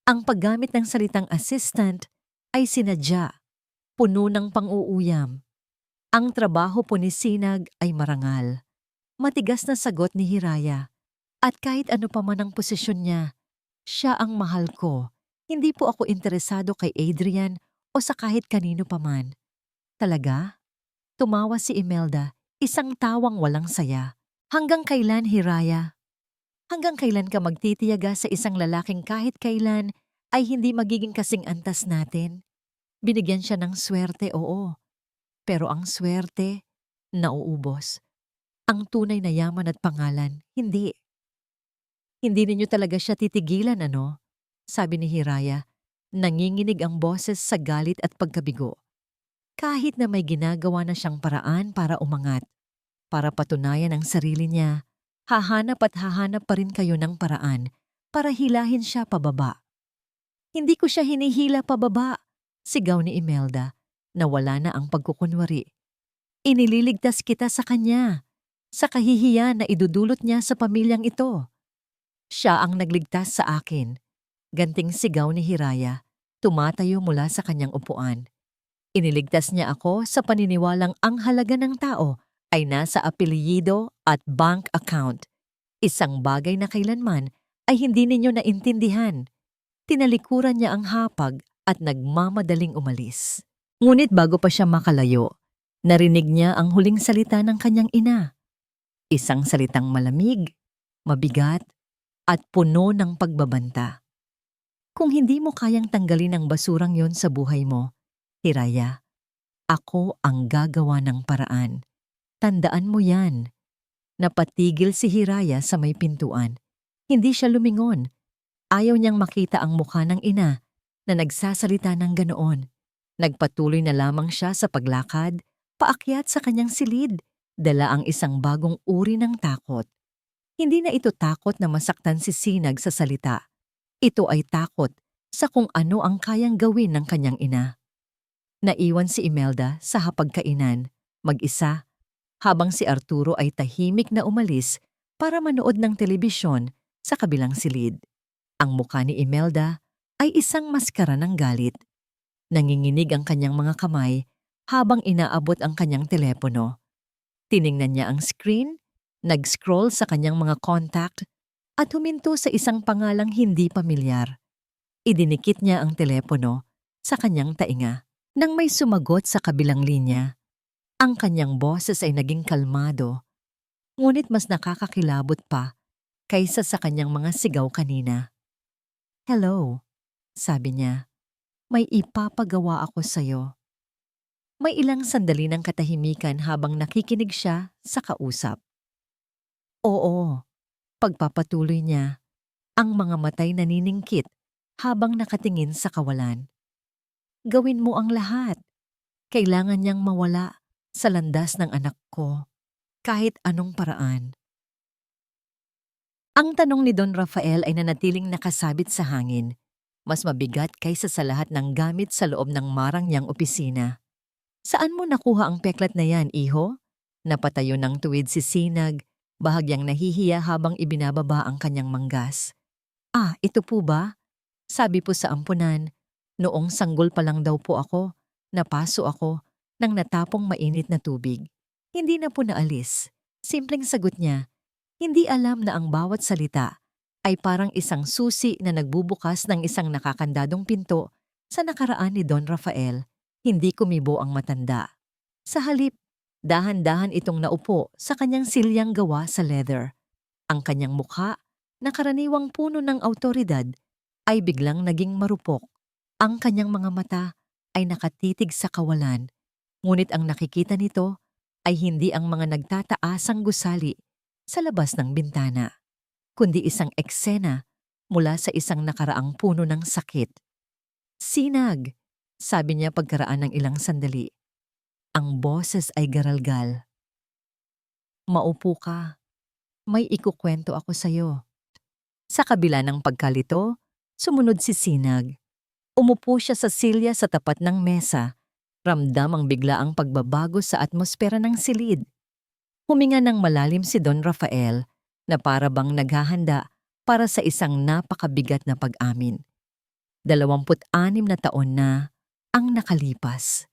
Ang paggamit ng salitang assistant ay sinadya, puno ng pang-uuyam. Ang trabaho po ni Sinag ay marangal. Matigas na sagot ni Hiraya. At kahit ano pa man ang posisyon niya, siya ang mahal ko. Hindi po ako interesado kay Adrian o sa kahit kanino pa man. Talaga? Tumawa si Imelda, Isang tawang walang saya. Hanggang kailan, Hiraya? Hanggang kailan ka magtitiyaga sa isang lalaking kahit kailan ay hindi magiging kasing antas natin? Binigyan siya ng swerte, oo. Pero ang swerte, nauubos. Ang tunay na yaman at pangalan, hindi. Hindi ninyo talaga siya titigilan, ano? Sabi ni Hiraya. Nanginginig ang boses sa galit at pagkabigo. Kahit na may ginagawa na siyang paraan para umangat, para patunayan ang sarili niya, hahanap at hahanap pa rin kayo ng paraan para hilahin siya pababa. Hindi ko siya hinihila pababa, sigaw ni Imelda, na wala na ang pagkukunwari. Inililigtas kita sa kanya, sa kahihiyan na idudulot niya sa pamilyang ito. Siya ang nagligtas sa akin. Ganting sigaw ni Hiraya, tumatayo mula sa kanyang upuan. Iniligtas niya ako sa paniniwalang ang halaga ng tao ay nasa apelyido at bank account. Isang bagay na kailanman ay hindi ninyo naintindihan. Tinalikuran niya ang hapag at nagmamadaling umalis. Ngunit bago pa siya makalayo, narinig niya ang huling salita ng kanyang ina. Isang salitang malamig, mabigat, at puno ng pagbabanta. Kung hindi mo kayang tanggalin ang basurang yon sa buhay mo, Hiraya, ako ang gagawa ng paraan. Tandaan mo yan. Napatigil si Hiraya sa may pintuan. Hindi siya lumingon. Ayaw niyang makita ang mukha ng ina na nagsasalita ng ganoon. Nagpatuloy na lamang siya sa paglakad, paakyat sa kanyang silid, dala ang isang bagong uri ng takot. Hindi na ito takot na masaktan si Sinag sa salita. Ito ay takot sa kung ano ang kayang gawin ng kanyang ina. Naiwan si Imelda sa hapagkainan, mag-isa, habang si Arturo ay tahimik na umalis para manood ng telebisyon sa kabilang silid. Ang mukha ni Imelda ay isang maskara ng galit. Nanginginig ang kanyang mga kamay habang inaabot ang kanyang telepono. Tiningnan niya ang screen, nag-scroll sa kanyang mga contact, at huminto sa isang pangalang hindi pamilyar. Idinikit niya ang telepono sa kanyang tainga. Nang may sumagot sa kabilang linya, ang kanyang boses ay naging kalmado, ngunit mas nakakakilabot pa kaysa sa kanyang mga sigaw kanina. "Hello," sabi niya. "May ipapagawa ako sa'yo." May ilang sandali ng katahimikan habang nakikinig siya sa kausap. "Oo," pagpapatuloy niya, ang mga matay naniningkit habang nakatingin sa kawalan. "Gawin mo ang lahat. Kailangan niyang mawala sa landas ng anak ko, kahit anong paraan." Ang tanong ni Don Rafael ay nanatiling nakasabit sa hangin, mas mabigat kaysa sa lahat ng gamit sa loob ng marang niyang opisina. "Saan mo nakuha ang peklat na yan, iho?" Napatayo ng tuwid si Sinag, bahagyang nahihiya habang ibinababa ang kanyang manggas. "Ah, ito po ba?" Sabi po sa ampunan. Noong sanggol pa lang daw po ako, napaso ako ng natapong mainit na tubig. Hindi na po naalis. Simpleng sagot niya. Hindi alam na ang bawat salita ay parang isang susi na nagbubukas ng isang nakakandadong pinto sa nakaraan ni Don Rafael. Hindi kumibo ang matanda. Sa halip, dahan-dahan itong naupo sa kanyang silyang gawa sa leather. Ang kanyang mukha, na karaniwang puno ng awtoridad, ay biglang naging marupok. Ang kanyang mga mata ay nakatitig sa kawalan, ngunit ang nakikita nito ay hindi ang mga nagtataasang gusali sa labas ng bintana, kundi isang eksena mula sa isang nakaraang puno ng sakit. "Sinag," sabi niya pagkaraan ng ilang sandali. Ang boses ay garalgal. "Maupo ka. May ikukwento ako sa'yo." Sa kabila ng pagkalito, sumunod si Sinag. Umupo siya sa silya sa tapat ng mesa. Ramdam ang biglaang pagbabago sa atmosfera ng silid. Huminga ng malalim si Don Rafael na para bang naghahanda para sa isang napakabigat na pag-amin. 26 na taon na ang nakalipas.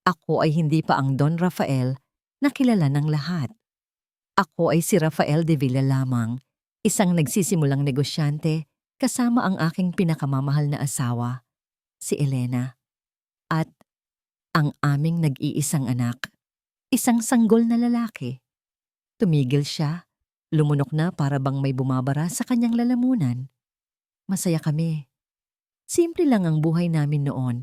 Ako ay hindi pa ang Don Rafael na kilala ng lahat. Ako ay si Rafael de Villa lamang, isang nagsisimulang negosyante kasama ang aking pinakamamahal na asawa, si Elena, at ang aming nag-iisang anak. isang sanggol na lalaki. Tumigil siya, lumunok na para bang may bumabara sa kanyang lalamunan. Masaya kami. Simple lang ang buhay namin noon.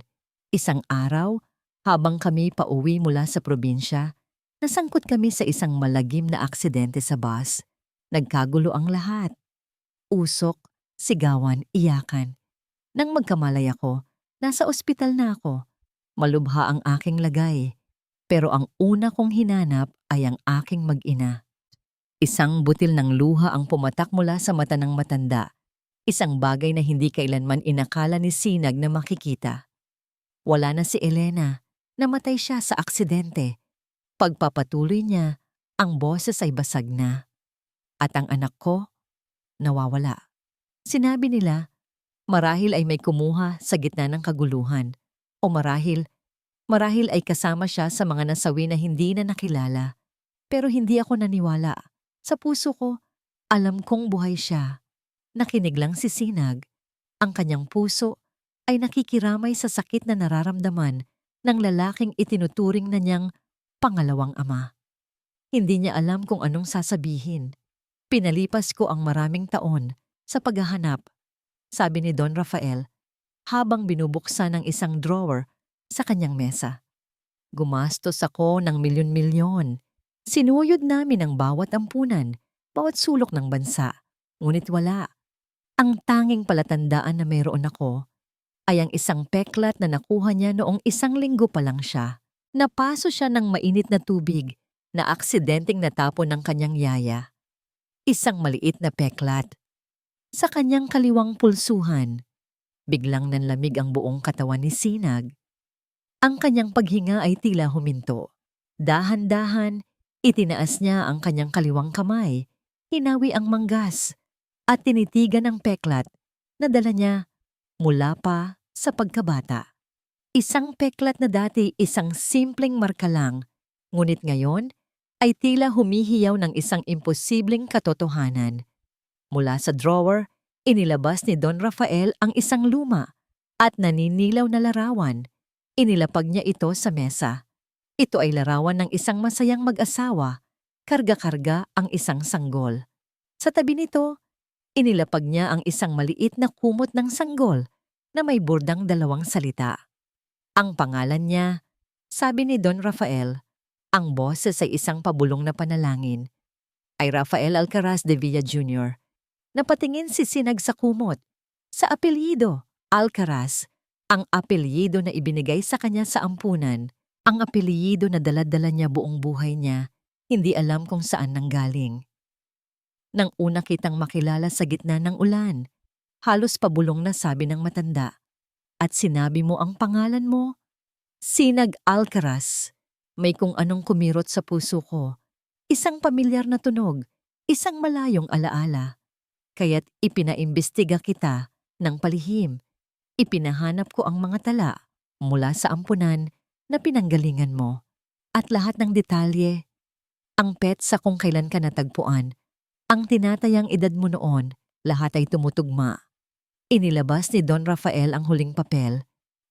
Isang araw, habang kami pauwi mula sa probinsya, nasangkot kami sa isang malagim na aksidente sa bus. Nagkagulo ang lahat. Usok, sigawan, iyakan. Nang magkamalay ako, nasa ospital na ako. Malubha ang aking lagay. Pero ang una kong hinanap ay ang aking mag-ina. Isang butil ng luha ang pumatak mula sa mata ng matanda. Isang bagay na hindi kailanman inakala ni Sinag na makikita. Wala na si Elena. Namatay siya sa aksidente. Pagpapatuloy niya, ang boses ay basag na. At ang anak ko, nawawala. Sinabi nila, marahil ay may kumuha sa gitna ng kaguluhan. O marahil ay kasama siya sa mga nasawi na hindi na nakilala. Pero hindi ako naniwala. Sa puso ko, alam kong buhay siya. Nakinig lang si Sinag. Ang kanyang puso ay nakikiramay sa sakit na nararamdaman ng lalaking itinuturing na niyang pangalawang ama. Hindi niya alam kung anong sasabihin. Pinalipas ko ang maraming taon sa paghahanap, sabi ni Don Rafael, habang binubuksan ang isang drawer sa kanyang mesa. Gumastos ako ng milyon-milyon. Sinuyod namin ang bawat ampunan, bawat sulok ng bansa. Ngunit wala. Ang tanging palatandaan na mayroon ako ay ang isang peklat na nakuha niya noong 1 linggo pa lang siya. Napaso siya ng mainit na tubig na aksidenteng natapon ng kanyang yaya. Isang maliit na peklat. Sa kanyang kaliwang pulsuhan, biglang nanlamig ang buong katawan ni Sinag. Ang kanyang paghinga ay tila huminto. Dahan-dahan, itinaas niya ang kanyang kaliwang kamay, hinawi ang manggas, at tinitigan ang peklat na dala niya mula pa sa pagkabata. Isang peklat na dati isang simpleng marka lang, ngunit ngayon ay tila humihiyaw ng isang imposibleng katotohanan. Mula sa drawer, inilabas ni Don Rafael ang isang luma at naninilaw na larawan. Inilapag niya ito sa mesa. Ito ay larawan ng isang masayang mag-asawa, karga-karga ang isang sanggol. Sa tabi nito, inilapag niya ang isang maliit na kumot ng sanggol na may burdang 2 salita. Ang pangalan niya, sabi ni Don Rafael, ang boses ay isang pabulong na panalangin, ay Rafael Alcaraz de Villa Jr. Napatingin si Sinag sa kumot. Sa apelyido, Alcaraz, ang apelyido na ibinigay sa kanya sa ampunan, ang apelyido na dala-dala niya buong buhay niya, hindi alam kung saan nanggaling. Nang una kitang makilala sa gitna ng ulan, halos pabulong na sabi ng matanda. At sinabi mo ang pangalan mo? Sinag Alcaraz. May kung anong kumirot sa puso ko. Isang pamilyar na tunog, isang malayong alaala. Kaya't ipinaimbestiga kita ng palihim. Ipinahanap ko ang mga tala mula sa ampunan na pinanggalingan mo. At lahat ng detalye, ang petsa kung kailan ka natagpuan, ang tinatayang edad mo noon, lahat ay tumutugma. Inilabas ni Don Rafael ang huling papel,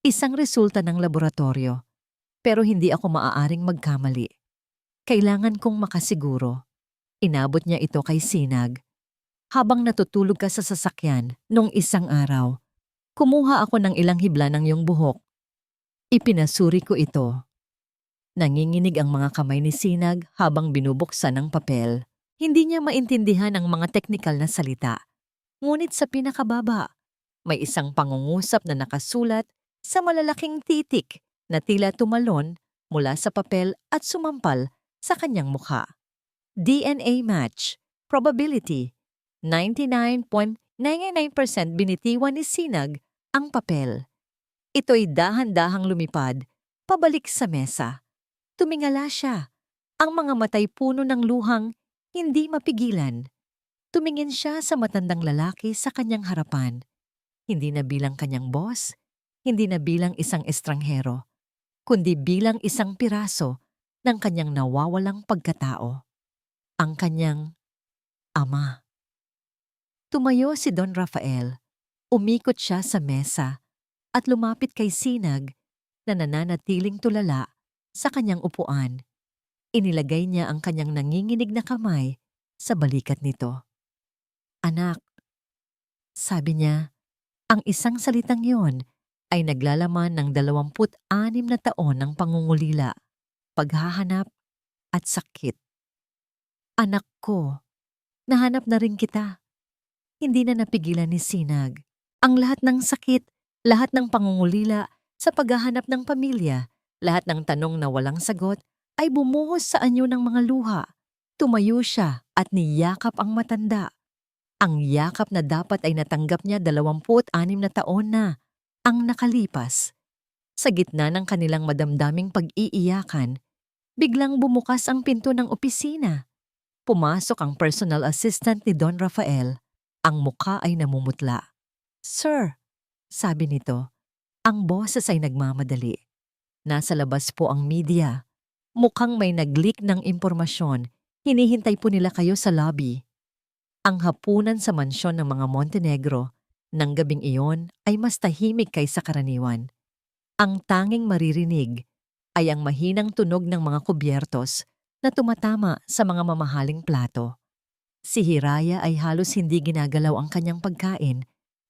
isang resulta ng laboratorio. Pero hindi ako maaaring magkamali. Kailangan kong makasiguro. Inabot niya ito kay Sinag. Habang natutulog ka sa sasakyan nung isang araw, kumuha ako ng ilang hibla ng iyong buhok. Ipinasuri ko ito. Nanginginig ang mga kamay ni Sinag habang binubuksan ang papel. Hindi niya maintindihan ang mga teknikal na salita. Ngunit sa pinakababa, may isang pangungusap na nakasulat sa malalaking titik na tila tumalon mula sa papel at sumampal sa kanyang mukha. DNA match, probability, 99.99% binitiwan ni Sinag ang papel. Ito'y dahan-dahang lumipad, pabalik sa mesa. Tumingala siya, ang mga matay puno ng luhang hindi mapigilan. Tumingin siya sa matandang lalaki sa kanyang harapan. Hindi na bilang kanyang boss, hindi na bilang isang estranghero, kundi bilang isang piraso ng kanyang nawawalang pagkatao. Ang kanyang ama. Tumayo si Don Rafael. Umikot siya sa mesa at lumapit kay Sinag na nananatiling tulala sa kanyang upuan. Inilagay niya ang kanyang nanginginig na kamay sa balikat nito. Anak, sabi niya, ang isang salitang yon ay naglalaman ng 26 na taon ng pangungulila, paghahanap at sakit. Anak ko, nahanap na rin kita. Hindi na napigilan ni Sinag. Ang lahat ng sakit, lahat ng pangungulila sa paghahanap ng pamilya, lahat ng tanong na walang sagot ay bumuhos sa anyo ng mga luha. Tumayo siya at niyakap ang matanda. Ang yakap na dapat ay natanggap niya 26 na taon na ang nakalipas. Sa gitna ng kanilang madamdaming pag-iiyakan, biglang bumukas ang pinto ng opisina. Pumasok ang personal assistant ni Don Rafael. Ang mukha ay namumutla. Sir, sabi nito, ang boses ay nagmamadali. Nasa labas po ang media. Mukhang may nag-leak ng impormasyon. Hinihintay po nila kayo sa lobby. Ang hapunan sa mansyon ng mga Montenegro ng gabing iyon ay mas tahimik kaysa karaniwan. Ang tanging maririnig ay ang mahinang tunog ng mga kubyertos na tumatama sa mga mamahaling plato. Si Hiraya ay halos hindi ginagalaw ang kanyang pagkain.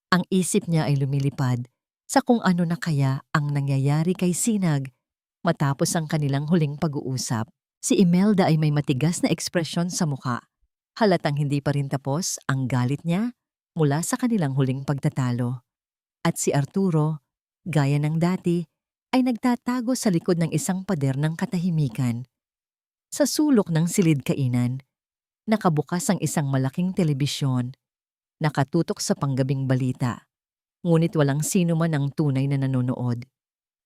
Ang isip niya ay lumilipad sa kung ano na kaya ang nangyayari kay Sinag matapos ang kanilang huling pag-uusap. Si Imelda ay may matigas na ekspresyon sa mukha. Halatang hindi pa rin tapos ang galit niya mula sa kanilang huling pagtatalo. At si Arturo, gaya ng dati, ay nagtatago sa likod ng isang pader ng katahimikan. Sa sulok ng silid kainan, nakabukas ang isang malaking telebisyon, nakatutok sa panggabing balita. Ngunit walang sino man ang tunay na nanonood.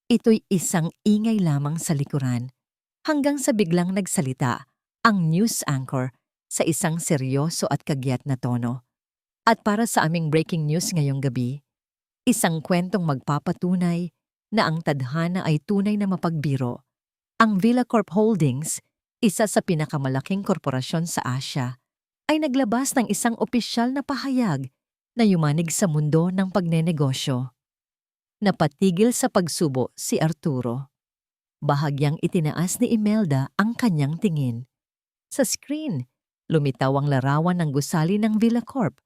Ito'y isang ingay lamang sa likuran, hanggang sa biglang nagsalita ang news anchor sa isang seryoso at kagyat na tono. At para sa aming breaking news ngayong gabi, isang kwentong magpapatunay na ang tadhana ay tunay na mapagbiro. Ang Villacorp Holdings, isa sa pinakamalaking korporasyon sa Asia, ay naglabas ng isang opisyal na pahayag na yumanig sa mundo ng pagnenegosyo. Napatigil sa pagsubo si Arturo. Bahagyang itinaas ni Imelda ang kanyang tingin. Sa screen, lumitaw ang larawan ng gusali ng Villacorp,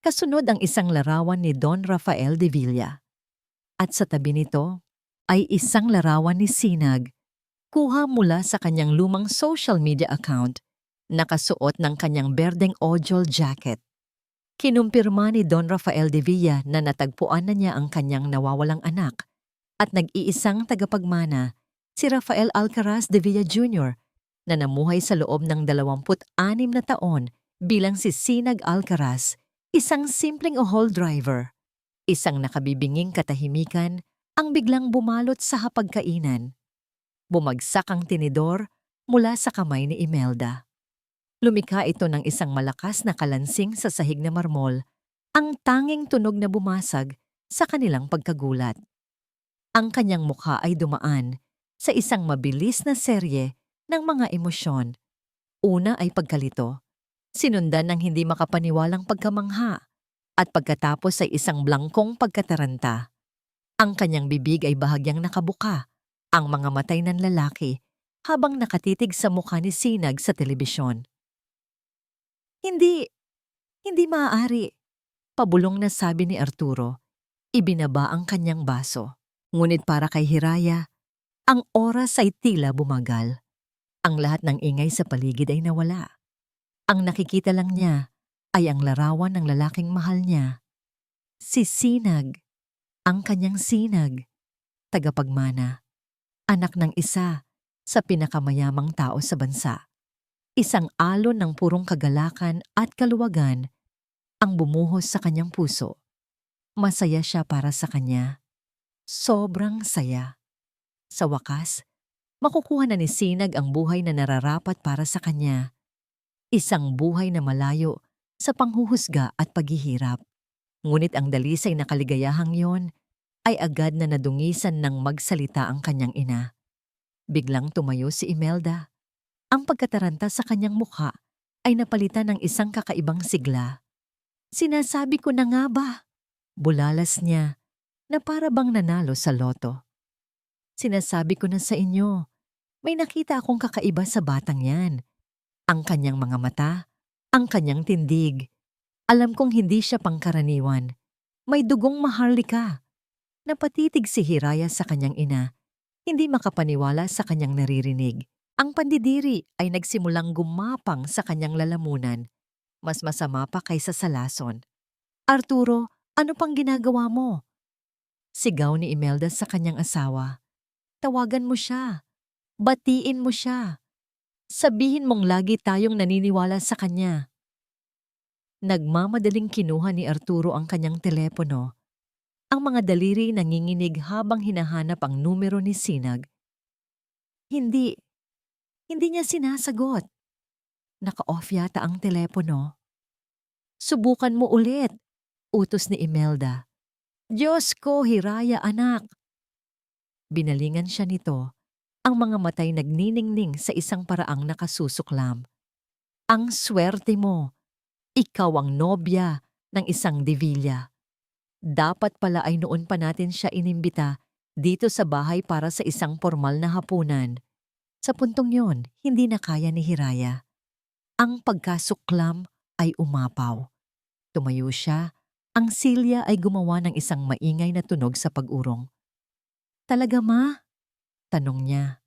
kasunod ang isang larawan ni Don Rafael de Villa. At sa tabi nito ay isang larawan ni Sinag, kuha mula sa kanyang lumang social media account, nakasuot ng kanyang berdeng ojol jacket. Kinumpirma ni Don Rafael de Villa na natagpuan na niya ang kanyang nawawalang anak at nag-iisang tagapagmana, si Rafael Alcaraz de Villa Jr., na namuhay sa loob ng 26 na taon bilang si Sinag Alcaraz, isang simpleng ohol driver. Isang nakabibinging katahimikan ang biglang bumalot sa hapagkainan. Bumagsak ang tinidor mula sa kamay ni Imelda. Lumikha ito ng isang malakas na kalansing sa sahig na marmol, ang tanging tunog na bumasag sa kanilang pagkagulat. Ang kanyang mukha ay dumaan sa isang mabilis na serye ng mga emosyon. Una ay pagkalito, sinundan ng hindi makapaniwalang pagkamangha, at pagkatapos ay isang blangkong pagkataranta. Ang kanyang bibig ay bahagyang nakabuka, ang mga matay ng lalaki habang nakatitig sa mukha ni Sinag sa telebisyon. Hindi maaari, pabulong na sabi ni Arturo. Ibinaba ang kanyang baso. Ngunit para kay Hiraya, ang oras ay tila bumagal. Ang lahat ng ingay sa paligid ay nawala. Ang nakikita lang niya ay ang larawan ng lalaking mahal niya. Si Sinag, ang kanyang Sinag, tagapagmana, anak ng isa sa pinakamayamang tao sa bansa. Isang alon ng purong kagalakan at kaluwagan ang bumuhos sa kanyang puso. Masaya siya para sa kanya. Sobrang saya. Sa wakas, makukuha na ni Sinag ang buhay na nararapat para sa kanya. Isang buhay na malayo sa panghuhusga at paghihirap. Ngunit ang dalisay na kaligayahang yon ay agad na nadungisan ng magsalita ang kanyang ina. Biglang tumayo si Imelda. Ang pagkataranta sa kanyang mukha ay napalitan ng isang kakaibang sigla. Sinasabi ko na nga ba? Bulalas niya na para bang nanalo sa loto. Sinasabi ko na sa inyo May nakita akong kakaiba sa batang yan. Ang kanyang mga mata, ang kanyang tindig. Alam kong hindi siya pangkaraniwan. May dugong maharlika. Napatitig si Hiraya sa kanyang ina, hindi makapaniwala sa kanyang naririnig. Ang pandidiri ay nagsimulang gumapang sa kanyang lalamunan. Mas masama pa kaysa sa lason. Arturo, ano pang ginagawa mo? Sigaw ni Imelda sa kanyang asawa. Tawagan mo siya. Batiin mo siya. Sabihin mong lagi tayong naniniwala sa kanya. Nagmamadaling kinuha ni Arturo ang kanyang telepono. Ang mga daliri nanginginig habang hinahanap ang numero ni Sinag. Hindi niya sinasagot. Naka-off yata ang telepono. Subukan mo ulit, utos ni Imelda. Diyos ko, Hiraya anak. Binalingan siya nito. Ang mga matay nagniningning sa isang paraang nakasusuklam. Ang swerte mo. Ikaw ang nobya ng isang Divilla. Dapat pala ay noon pa natin siya inimbita dito sa bahay para sa isang formal na hapunan. Sa puntong yon, hindi na kaya ni Hiraya. Ang pagkasuklam ay umapaw. Tumayo siya, ang silya ay gumawa ng isang maingay na tunog sa pag-urong. Talaga ma? Tanong niya.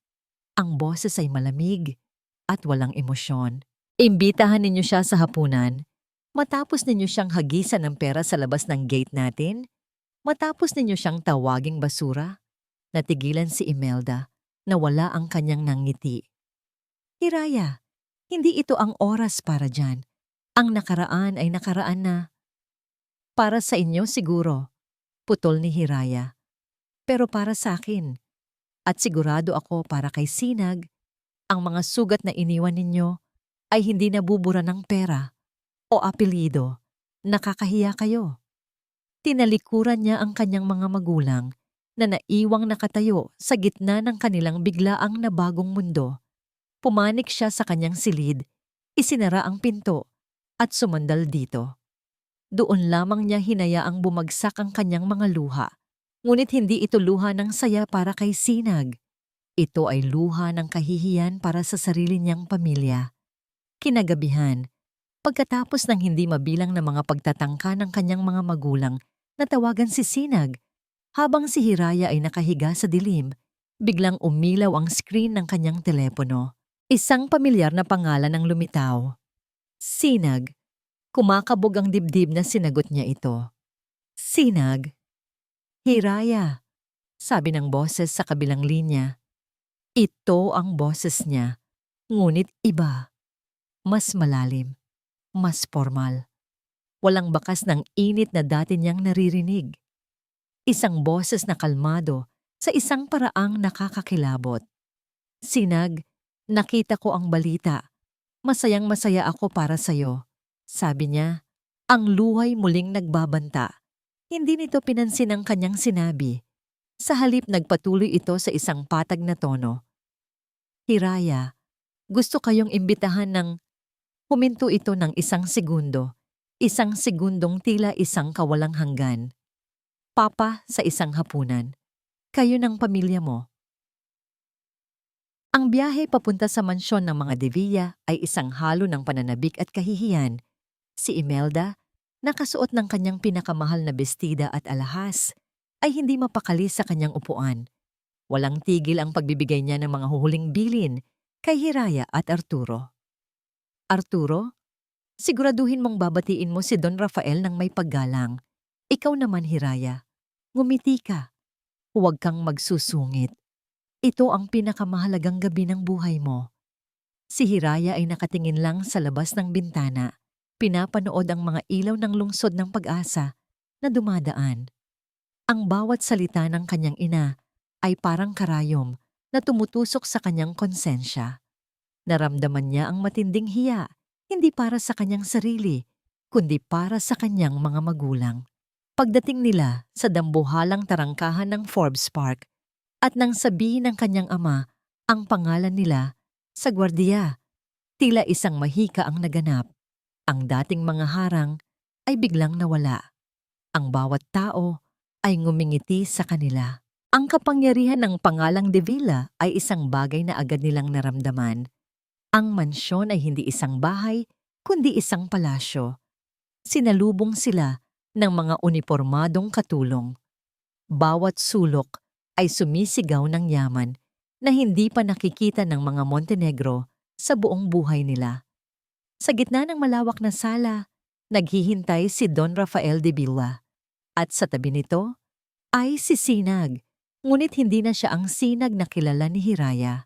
Ang boses ay malamig at walang emosyon. Imbitahan ninyo siya sa hapunan. Matapos ninyo siyang hagisan ng pera sa labas ng gate natin? Matapos ninyo siyang tawaging basura? Natigilan si Imelda na wala ang kanyang nangiti. Hiraya, hindi ito ang oras para dyan. Ang nakaraan ay nakaraan na. Para sa inyo siguro, putol ni Hiraya. Pero para sa akin, at sigurado ako para kay Sinag, ang mga sugat na iniwan ninyo ay hindi nabubura ng pera o apelyido. Nakakahiya kayo. Tinalikuran niya ang kanyang mga magulang na naiwang nakatayo sa gitna ng kanilang biglaang nabagong mundo. Pumanik siya sa kanyang silid, isinara ang pinto at sumandal dito. Doon lamang niya hinayaang bumagsak ang kanyang mga luha. Ngunit hindi ito luha ng saya para kay Sinag. Ito ay luha ng kahihiyan para sa sarili niyang pamilya. Kinagabihan, pagkatapos ng hindi mabilang na mga pagtatangka ng kanyang mga magulang, natawagan si Sinag. Habang si Hiraya ay nakahiga sa dilim, biglang umilaw ang screen ng kanyang telepono. Isang pamilyar na pangalan ang lumitaw. Sinag. Kumakabog ang dibdib na sinagot niya ito. Sinag. Hiraya, sabi ng boses sa kabilang linya. Ito ang boses niya, ngunit iba. Mas malalim, mas formal. Walang bakas ng init na dati niyang naririnig. Isang boses na kalmado sa isang paraang nakakakilabot. Sinag, nakita ko ang balita. Masayang masaya ako para sa'yo. Sabi niya, ang luhay muling nagbabanta. Hindi nito pinansin ang kanyang sinabi. Sa halip nagpatuloy ito sa isang patag na tono. Hiraya, gusto kayong imbitahan ng... Huminto ito ng isang segundo. Isang segundong tila isang kawalang hanggan. Papa sa isang hapunan. Kayo ng pamilya mo. Ang biyahe papunta sa mansyon ng mga Divilla ay isang halo ng pananabik at kahihiyan. Si Imelda, nakasuot ng kanyang pinakamahal na bestida at alahas, ay hindi mapakali sa kanyang upuan. Walang tigil ang pagbibigay niya ng mga huhuling bilin kay Hiraya at Arturo. Arturo, siguraduhin mong babatiin mo si Don Rafael ng may paggalang. Ikaw naman, Hiraya, ngumiti ka. Huwag kang magsusungit. Ito ang pinakamahalagang gabi ng buhay mo. Si Hiraya ay nakatingin lang sa labas ng bintana. Pinapanood ang mga ilaw ng lungsod ng pag-asa na dumadaan. Ang bawat salita ng kanyang ina ay parang karayom na tumutusok sa kanyang konsensya. Naramdaman niya ang matinding hiya, hindi para sa kanyang sarili, kundi para sa kanyang mga magulang. Pagdating nila sa dambuhalang tarangkahan ng Forbes Park at nang sabihin ng kanyang ama ang pangalan nila sa gwardiya, tila isang mahika ang naganap. Ang dating mga harang ay biglang nawala. Ang bawat tao ay ngumingiti sa kanila. Ang kapangyarihan ng pangalang De Villa ay isang bagay na agad nilang naramdaman. Ang mansyon ay hindi isang bahay, kundi isang palasyo. Sinalubong sila ng mga unipormadong katulong. Bawat sulok ay sumisigaw ng yaman na hindi pa nakikita ng mga Montenegro sa buong buhay nila. Sa gitna ng malawak na sala, naghihintay si Don Rafael de Villa. At sa tabi nito ay si Sinag, ngunit hindi na siya ang Sinag na kilala ni Hiraya.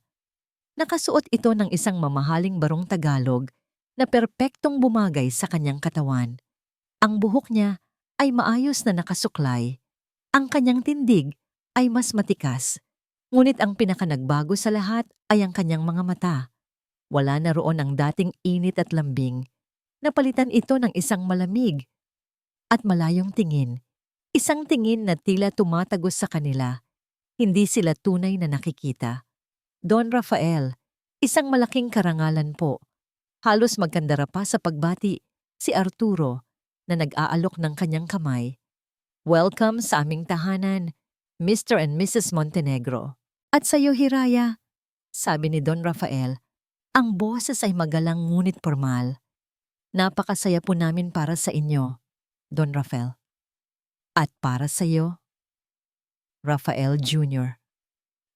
Nakasuot ito ng isang mamahaling barong Tagalog na perpektong bumagay sa kanyang katawan. Ang buhok niya ay maayos na nakasuklay. Ang kanyang tindig ay mas matikas. Ngunit ang pinakanagbago sa lahat ay ang kanyang mga mata. Wala na roon ang dating init at lambing. Napalitan ito ng isang malamig at malayong tingin. Isang tingin na tila tumatagos sa kanila. Hindi sila tunay na nakikita. Don Rafael, isang malaking karangalan po. Halos magkandara pa sa pagbati si Arturo na nag-aalok ng kanyang kamay. Welcome sa aming tahanan, Mr. and Mrs. Montenegro. At sa iyo, Hiraya, sabi ni Don Rafael, ang boses ay magalang ngunit formal. Napakasaya po namin para sa inyo, Don Rafael. At para sa iyo, Rafael Jr.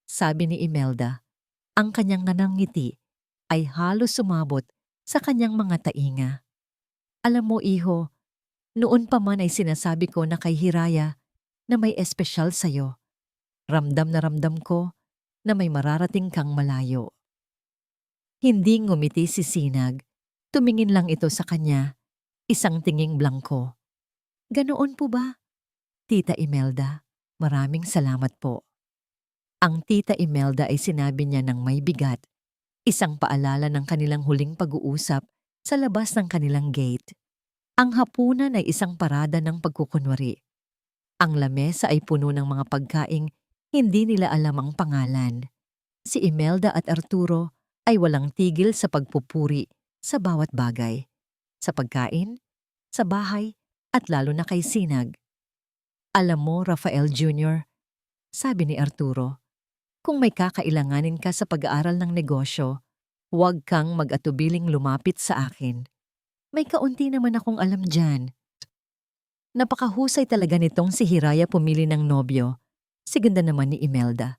Sabi ni Imelda, ang kanyang nanangiti ay halos sumabot sa kanyang mga tainga. Alam mo, iho, noon pa man ay sinasabi ko na kay Hiraya na may espesyal sa'yo. Ramdam na ramdam ko na may mararating kang malayo. Hindi ngumiti si Sinag. Tumingin lang ito sa kanya, isang tinging blangko. Ganoon po ba? Tita Imelda, maraming salamat po. Ang Tita Imelda ay sinabi niya ng may bigat, isang paalala ng kanilang huling pag-uusap sa labas ng kanilang gate. Ang hapunan ay isang parada ng pagkukunwari. Ang lamesa ay puno ng mga pagkaing hindi nila alam ang pangalan. Si Imelda at Arturo ay walang tigil sa pagpupuri sa bawat bagay. Sa pagkain, sa bahay, at lalo na kay Sinag. Alam mo, Rafael Jr., sabi ni Arturo, kung may kakailanganin ka sa pag-aaral ng negosyo, huwag kang mag-atubiling lumapit sa akin. May kaunti naman akong alam dyan. Napakahusay talaga nitong si Hiraya pumili ng nobyo. Siganda naman ni Imelda.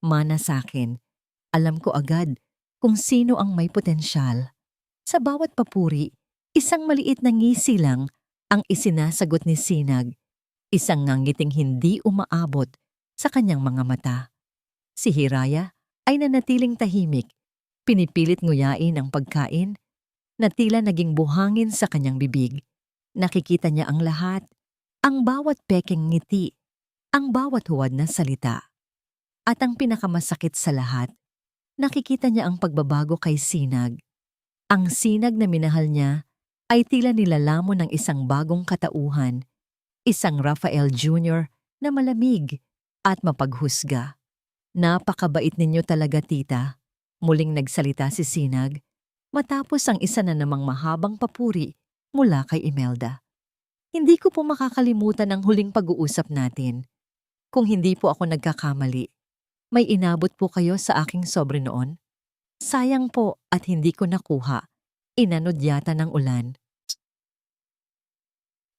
Mana sa akin, alam ko agad kung sino ang may potensyal. Sa bawat papuri, isang maliit na ngisi lang ang isinasagot ni Sinag. Isang ngangiting hindi umaabot sa kanyang mga mata. Si Hiraya ay nanatiling tahimik, pinipilit nguyain ang pagkain, na tila naging buhangin sa kanyang bibig. Nakikita niya ang lahat, ang bawat pekeng ngiti, ang bawat huwad na salita. At ang pinakamasakit sa lahat, nakikita niya ang pagbabago kay Sinag. Ang Sinag na minahal niya ay tila nilalamon ng isang bagong katauhan, isang Rafael Jr. na malamig at mapaghusga. Napakabait ninyo talaga, tita. Muling nagsalita si Sinag matapos ang isa na namang mahabang papuri mula kay Imelda. Hindi ko po makakalimutan ang huling pag-uusap natin. Kung hindi po ako nagkakamali, may inabot po kayo sa aking sobre noon? Sayang po at hindi ko nakuha. Inanod yata ng ulan.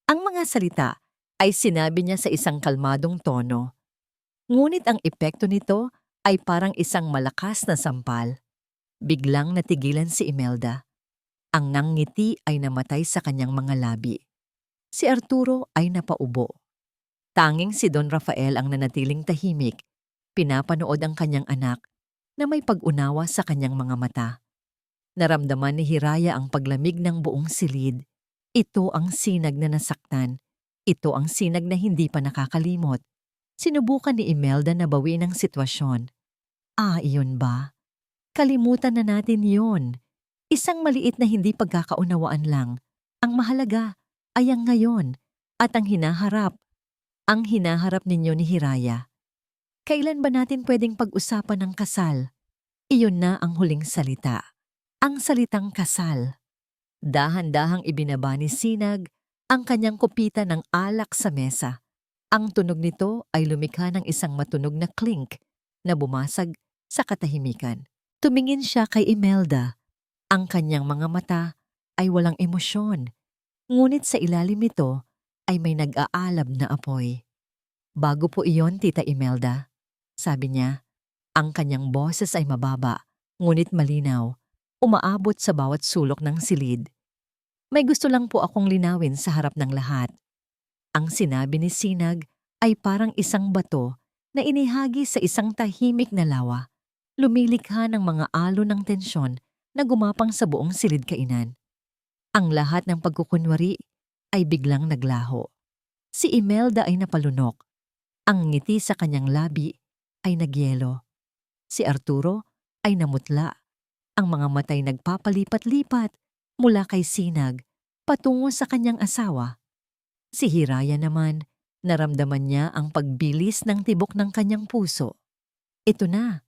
Ang mga salita ay sinabi niya sa isang kalmadong tono. Ngunit ang epekto nito ay parang isang malakas na sampal. Biglang natigilan si Imelda. Ang nangngiti ay namatay sa kanyang mga labi. Si Arturo ay napaubo. Tanging si Don Rafael ang nanatiling tahimik. Pinapanood ang kanyang anak na may pag-unawa sa kanyang mga mata. Naramdaman ni Hiraya ang paglamig ng buong silid. Ito ang Sinag na nasaktan. Ito ang Sinag na hindi pa nakakalimot. Sinubukan ni Imelda na bawiin ang sitwasyon. Iyon ba? Kalimutan na natin yon. Isang maliit na hindi pagkakaunawaan lang. Ang mahalaga ay ang ngayon at ang hinaharap. Ang hinaharap ninyo ni Hiraya. Kailan ba natin pwedeng pag-usapan ng kasal? Iyon na ang huling salita. Ang salitang kasal. Dahan-dahang ibinaba ni Sinag ang kanyang kupita ng alak sa mesa. Ang tunog nito ay lumikha ng isang matunog na clink na bumasag sa katahimikan. Tumingin siya kay Imelda. Ang kanyang mga mata ay walang emosyon, ngunit sa ilalim nito ay may nag-aalab na apoy. Bago po iyon, Tita Imelda, sabi niya. Ang kanyang boses ay mababa, ngunit malinaw, umaabot sa bawat sulok ng silid. May gusto lang po akong linawin sa harap ng lahat. Ang sinabi ni Sinag ay parang isang bato na inihagi sa isang tahimik na lawa. Lumilikha ng mga alon ng tensyon na gumapang sa buong silid kainan. Ang lahat ng pagkukunwari ay biglang naglaho. Si Imelda ay napalunok. Ang ngiti sa kanyang labi ay nagyelo. Si Arturo ay namutla. Ang mga matay nagpapalipat-lipat mula kay Sinag patungo sa kanyang asawa. Si Hiraya naman, naramdaman niya ang pagbilis ng tibok ng kanyang puso. Ito na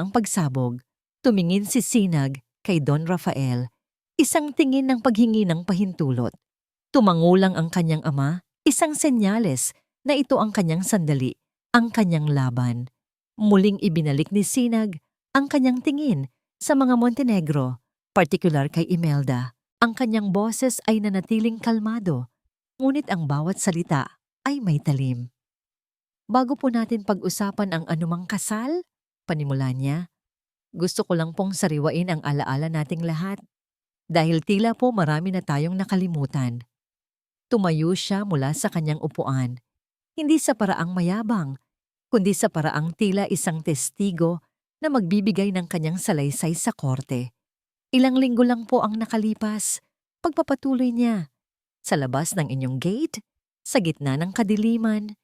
ang pagsabog. Tumingin si Sinag kay Don Rafael, isang tingin ng paghingi ng pahintulot. Tumangulang ang kanyang ama, isang senyales na ito ang kanyang sandali, ang kanyang laban. Muling ibinalik ni Sinag ang kanyang tingin sa mga Montenegro, partikular kay Imelda. Ang kanyang boses ay nanatiling kalmado, ngunit ang bawat salita ay may talim. Bago po natin pag-usapan ang anumang kasal, panimula niya, gusto ko lang pong sariwain ang alaala nating lahat. Dahil tila po marami na tayong nakalimutan. Tumayo siya mula sa kanyang upuan, hindi sa paraang mayabang, kundi sa paraang tila isang testigo na magbibigay ng kanyang salaysay sa korte. Ilang linggo lang po ang nakalipas, pagpapatuloy niya. Sa labas ng inyong gate, sa gitna ng kadiliman,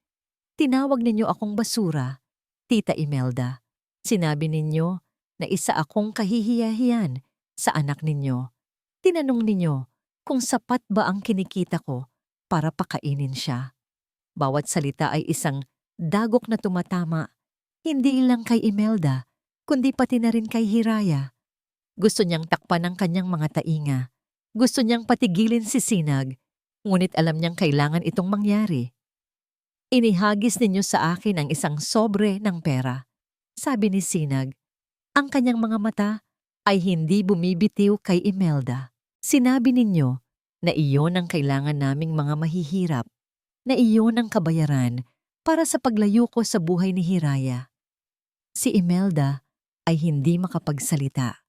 tinawag ninyo akong basura, Tita Imelda. Sinabi ninyo na isa akong kahihiyahiyan sa anak ninyo. Tinanong ninyo kung sapat ba ang kinikita ko para pakainin siya. Bawat salita ay isang dagok na tumatama, hindi lang kay Imelda, kundi pati na rin kay Hiraya. Gusto niyang takpan ang kanyang mga tainga. Gusto niyang patigilin si Sinag, ngunit alam niyang kailangan itong mangyari. Inihagis ninyo sa akin ang isang sobre ng pera, sabi ni Sinag. Ang kanyang mga mata ay hindi bumibitiw kay Imelda. Sinabi ninyo na iyon ang kailangan naming mga mahihirap, na iyon ang kabayaran para sa paglayo ko sa buhay ni Hiraya. Si Imelda ay hindi makapagsalita.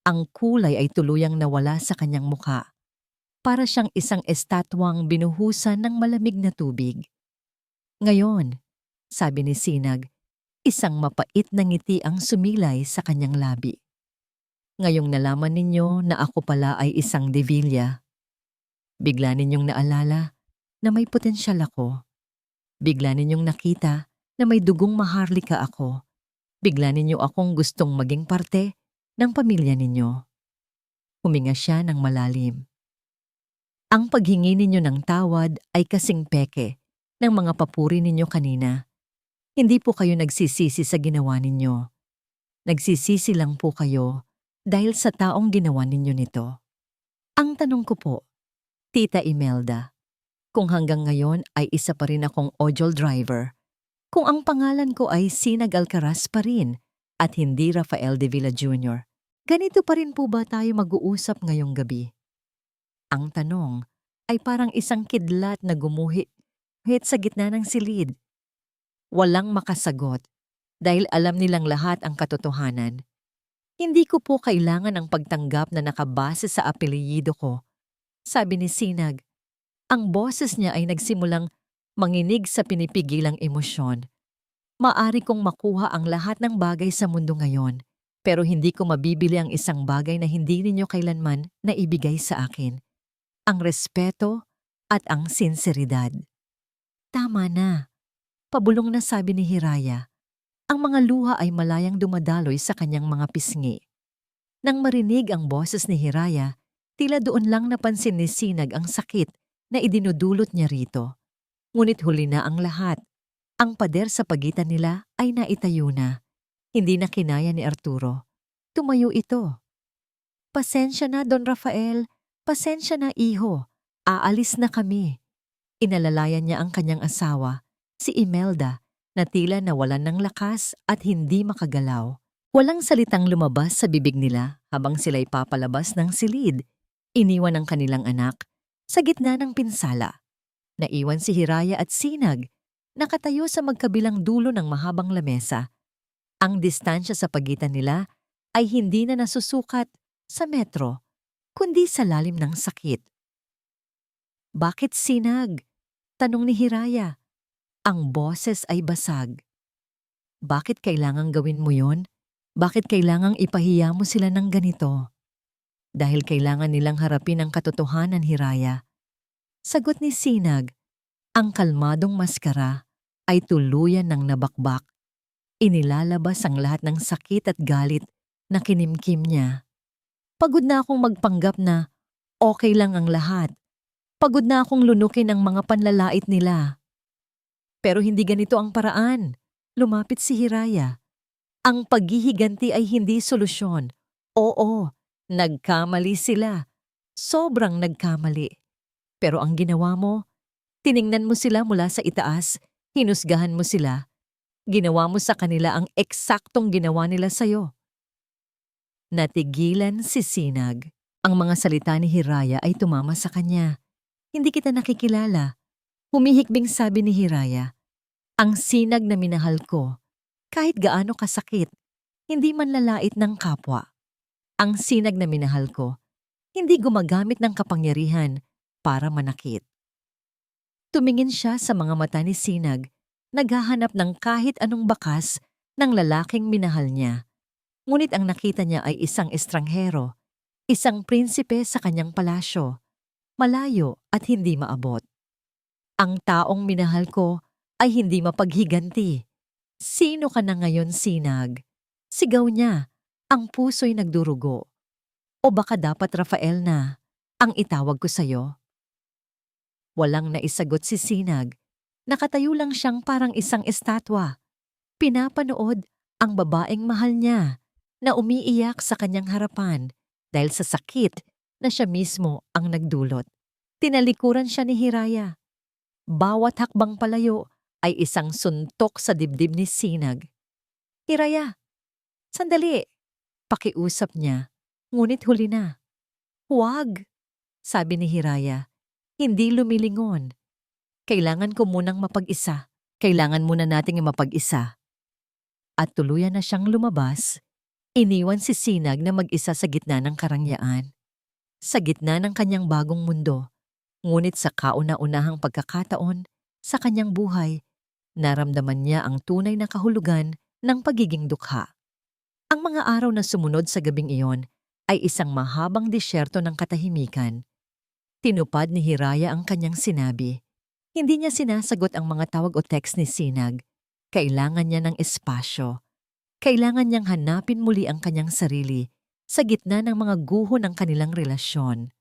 Ang kulay ay tuluyang nawala sa kanyang mukha. Para siyang isang estatwang binuhusan ng malamig na tubig. Ngayon, sabi ni Sinag, isang mapait na ngiti ang sumilay sa kanyang labi. Ngayong nalaman ninyo na ako pala ay isang Devilla. Bigla ninyong naalala na may potensyal ako. Bigla ninyong nakita na may dugong maharlika ako. Bigla ninyo akong gustong maging parte ng pamilya ninyo. Huminga siya ng malalim. Ang paghingi ninyo ng tawad ay kasing peke ng mga papuri ninyo kanina. Hindi po kayo nagsisisi sa ginawa ninyo. Nagsisisi lang po kayo dahil sa taong ginawa ninyo nito. Ang tanong ko po, Tita Imelda, kung hanggang ngayon ay isa pa rin akong ojol driver, kung ang pangalan ko ay Sinag Alcaraz pa rin at hindi Rafael de Villa Jr., ganito pa rin po ba tayo mag-uusap ngayong gabi? Ang tanong ay parang isang kidlat na gumuhit sa gitna ng silid. Walang makasagot dahil alam nilang lahat ang katotohanan. Hindi ko po kailangan ang pagtanggap na nakabase sa apelyido ko, sabi ni Sinag. Ang boses niya ay nagsimulang manginig sa pinipigilang emosyon. Maari kong makuha ang lahat ng bagay sa mundo ngayon, pero hindi ko mabibili ang isang bagay na hindi ninyo kailanman naibigay sa akin. Ang respeto at ang sinseridad. Tama na. Pabulong na sabi ni Hiraya. Ang mga luha ay malayang dumadaloy sa kanyang mga pisngi. Nang marinig ang boses ni Hiraya, tila doon lang napansin ni Sinag ang sakit na idinudulot niya rito. Ngunit huli na ang lahat. Ang pader sa pagitan nila ay naitayo na. Hindi na kinaya ni Arturo. Tumayo ito. Pasensya na, Don Rafael. Pasensya na, iho. Aalis na kami. Inalalayan niya ang kanyang asawa, si Imelda, na tila nawalan ng lakas at hindi makagalaw. Walang salitang lumabas sa bibig nila habang sila'y papalabas ng silid. Iniwan ang kanilang anak sa gitna ng pinsala. Naiwan si Hiraya at Sinag, nakatayo sa magkabilang dulo ng mahabang lamesa. Ang distansya sa pagitan nila ay hindi na nasusukat sa metro, kundi sa lalim ng sakit. "Bakit Sinag?" tanong ni Hiraya. Ang boses ay basag. "Bakit kailangang gawin mo yon? Bakit kailangang ipahiya mo sila ng ganito?" "Dahil kailangan nilang harapin ang katotohanan, Hiraya." Sagot ni Sinag. Ang kalmadong maskara ay tuluyan ng nabakbak. Inilalabas ang lahat ng sakit at galit na kinimkim niya. "Pagod na akong magpanggap na okay lang ang lahat. Pagod na akong lunukin ang mga panlalait nila." "Pero hindi ganito ang paraan." Lumapit si Hiraya. "Ang paghihiganti ay hindi solusyon. Oo, nagkamali sila. Sobrang nagkamali. Pero ang ginawa mo, tiningnan mo sila mula sa itaas, hinusgahan mo sila. Ginawa mo sa kanila ang eksaktong ginawa nila sa'yo." Natigilan si Sinag. Ang mga salita ni Hiraya ay tumama sa kanya. "Hindi kita nakikilala." Humihikbing sabi ni Hiraya. "Ang Sinag na minahal ko, kahit gaano kasakit, hindi manlalait ng kapwa. Ang Sinag na minahal ko, hindi gumagamit ng kapangyarihan para manakit." Tumingin siya sa mga mata ni Sinag, naghahanap ng kahit anong bakas ng lalaking minahal niya. Ngunit ang nakita niya ay isang estranghero, isang prinsipe sa kanyang palasyo, malayo at hindi maabot. "Ang taong minahal ko ay hindi mapaghiganti. Sino ka na ngayon, Sinag?" Sigaw niya, ang puso'y nagdurugo. "O baka dapat Rafael na ang itawag ko sa'yo?" Walang naisagot si Sinag. Nakatayo lang siyang parang isang estatwa. Pinapanood ang babaeng mahal niya na umiiyak sa kanyang harapan dahil sa sakit na siya mismo ang nagdulot. Tinalikuran siya ni Hiraya. Bawat hakbang palayo ay isang suntok sa dibdib ni Sinag. "Hiraya, sandali!" Pakiusap niya, ngunit huli na. "Huwag!" sabi ni Hiraya. Hindi lumilingon. "Kailangan ko munang mapag-isa. Kailangan muna nating mapag-isa." At tuluyan na siyang lumabas. Iniwan si Sinag na mag-isa sa gitna ng karangyaan. Sa gitna ng kanyang bagong mundo. Ngunit sa kauna-unahang pagkakataon sa kanyang buhay, naramdaman niya ang tunay na kahulugan ng pagiging dukha. Ang mga araw na sumunod sa gabing iyon ay isang mahabang disyerto ng katahimikan. Tinupad ni Hiraya ang kanyang sinabi. Hindi niya sinasagot ang mga tawag o text ni Sinag. Kailangan niya ng espasyo. Kailangan niyang hanapin muli ang kanyang sarili sa gitna ng mga guho ng kanilang relasyon.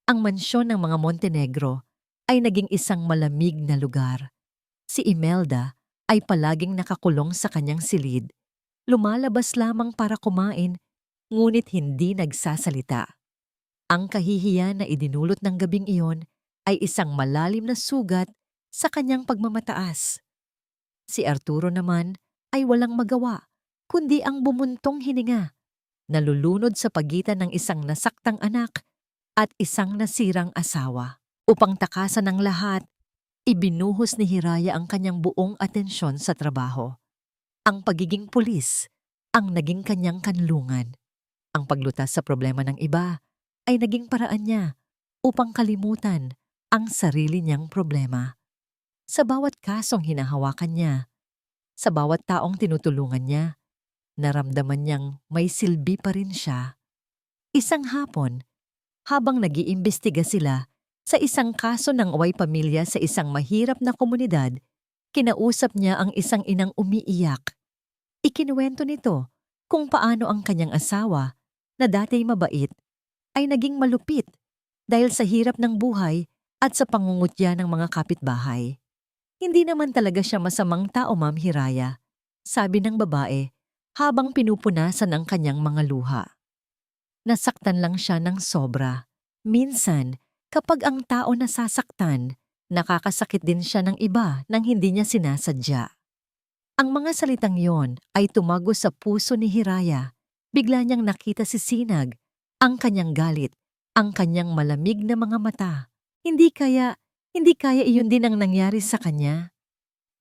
Ang mansyon ng mga Montenegro ay naging isang malamig na lugar. Si Imelda ay palaging nakakulong sa kanyang silid. Lumalabas lamang para kumain, ngunit hindi nagsasalita. Ang kahihiyan na idinulot ng gabing iyon ay isang malalim na sugat sa kanyang pagmamataas. Si Arturo naman ay walang magawa, kundi ang bumuntong hininga, nalulunod sa pagitan ng isang nasaktang anak at isang nasirang asawa. Upang takasan ng lahat, ibinuhos ni Hiraya ang kanyang buong atensyon sa trabaho. Ang pagiging pulis ang naging kanyang kanlungan. Ang paglutas sa problema ng iba ay naging paraan niya upang kalimutan ang sarili niyang problema. Sa bawat kasong hinahawakan niya, sa bawat taong tinutulungan niya, naramdaman niyang may silbi pa rin siya. Isang hapon, habang nag-iimbestiga sila sa isang kaso ng away pamilya sa isang mahirap na komunidad, kinausap niya ang isang inang umiiyak. Ikinuwento nito kung paano ang kanyang asawa, na dati mabait, ay naging malupit dahil sa hirap ng buhay at sa pangungutya ng mga kapitbahay. Hindi naman talaga siya masamang tao, Ma'am Hiraya, sabi ng babae habang pinupunasan ang kanyang mga luha. Nasaktan lang siya ng sobra. Minsan, kapag ang tao nasasaktan, Nakakasakit din siya ng iba nang hindi niya sinasadya. Ang mga salitang yon ay tumago sa puso ni Hiraya. Bigla niyang nakita si Sinag, ang kanyang galit, ang kanyang malamig na mga mata. Hindi kaya iyon din ang nangyari sa kanya.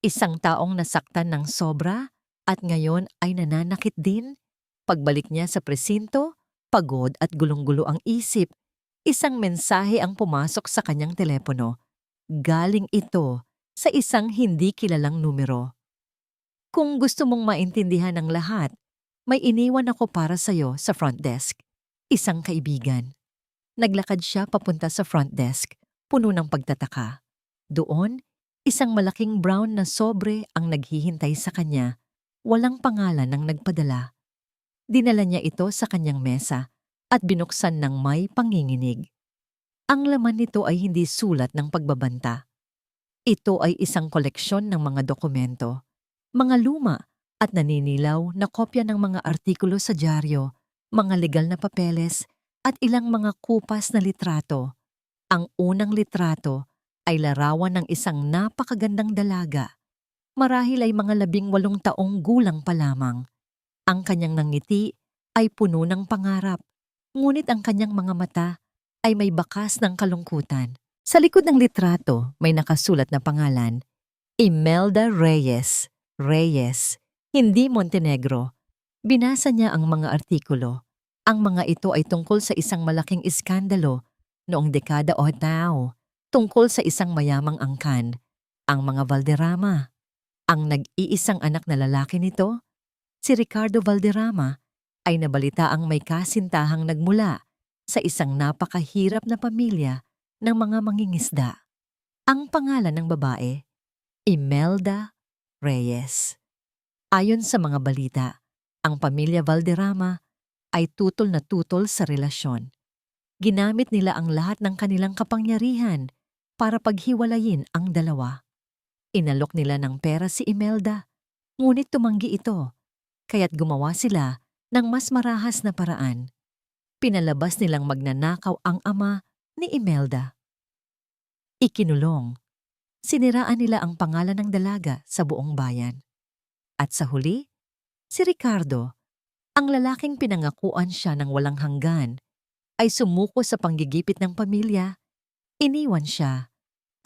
Isang taong nasaktan ng sobra at ngayon ay nananakit din. Pagbalik niya sa presinto, pagod at gulong-gulo ang isip. Isang mensahe ang pumasok sa kanyang telepono. Galing ito sa isang hindi kilalang numero. Kung gusto mong maintindihan ang lahat, may iniwan ako para sa'yo sa front desk. Isang kaibigan. Naglakad siya papunta sa front desk, puno ng pagtataka. Doon, isang malaking brown na sobre ang naghihintay sa kanya. Walang pangalan ng nagpadala. Dinala niya ito sa kanyang mesa at binuksan ng may panginginig. Ang laman nito ay hindi sulat ng pagbabanta. Ito ay isang koleksyon ng mga dokumento, mga luma at naninilaw na kopya ng mga artikulo sa dyaryo, mga legal na papeles at ilang mga kupas na litrato. Ang unang litrato ay larawan ng isang napakagandang dalaga. Marahil ay mga 18 taong gulang pa lamang. Ang kanyang ngiti ay puno ng pangarap, ngunit ang kanyang mga mata ay may bakas ng kalungkutan. Sa likod ng litrato may nakasulat na pangalan, Imelda Reyes. Reyes, hindi Montenegro. Binasa niya ang mga artikulo. Ang mga ito ay tungkol sa isang malaking iskandalo noong dekada 80, tungkol sa isang mayamang angkan, ang mga Valderrama. Ang nag-iisang anak na lalaki nito, si Ricardo Valderrama, ay nabalitaang may kasintahang nagmula sa isang napakahirap na pamilya ng mga mangingisda. Ang pangalan ng babae, Imelda Reyes. Ayon sa mga balita, ang pamilya Valderrama ay tutol na tutol sa relasyon. Ginamit nila ang lahat ng kanilang kapangyarihan para paghiwalayin ang dalawa. Inalok nila ng pera si Imelda, ngunit tumanggi ito, kaya't gumawa sila ng mas marahas na paraan. Pinalabas nilang magnanakaw ang ama ni Imelda. Ikinulong. Siniraan nila ang pangalan ng dalaga sa buong bayan. At sa huli, si Ricardo, ang lalaking pinangakuan siya ng walang hanggan, ay sumuko sa panggigipit ng pamilya, iniwan siya,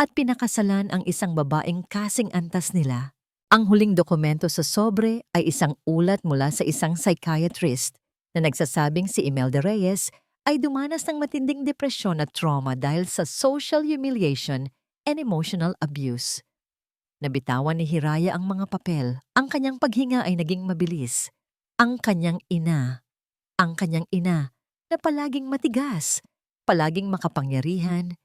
at pinakasalan ang isang babaeng kasing antas nila. Ang huling dokumento sa sobre ay isang ulat mula sa isang psychiatrist na nagsasabing si Imelda Reyes ay dumanas ng matinding depresyon at trauma dahil sa social humiliation and emotional abuse. Nabitawan ni Hiraya ang mga papel. Ang kanyang paghinga ay naging mabilis. Ang kanyang ina na palaging matigas, palaging makapangyarihan,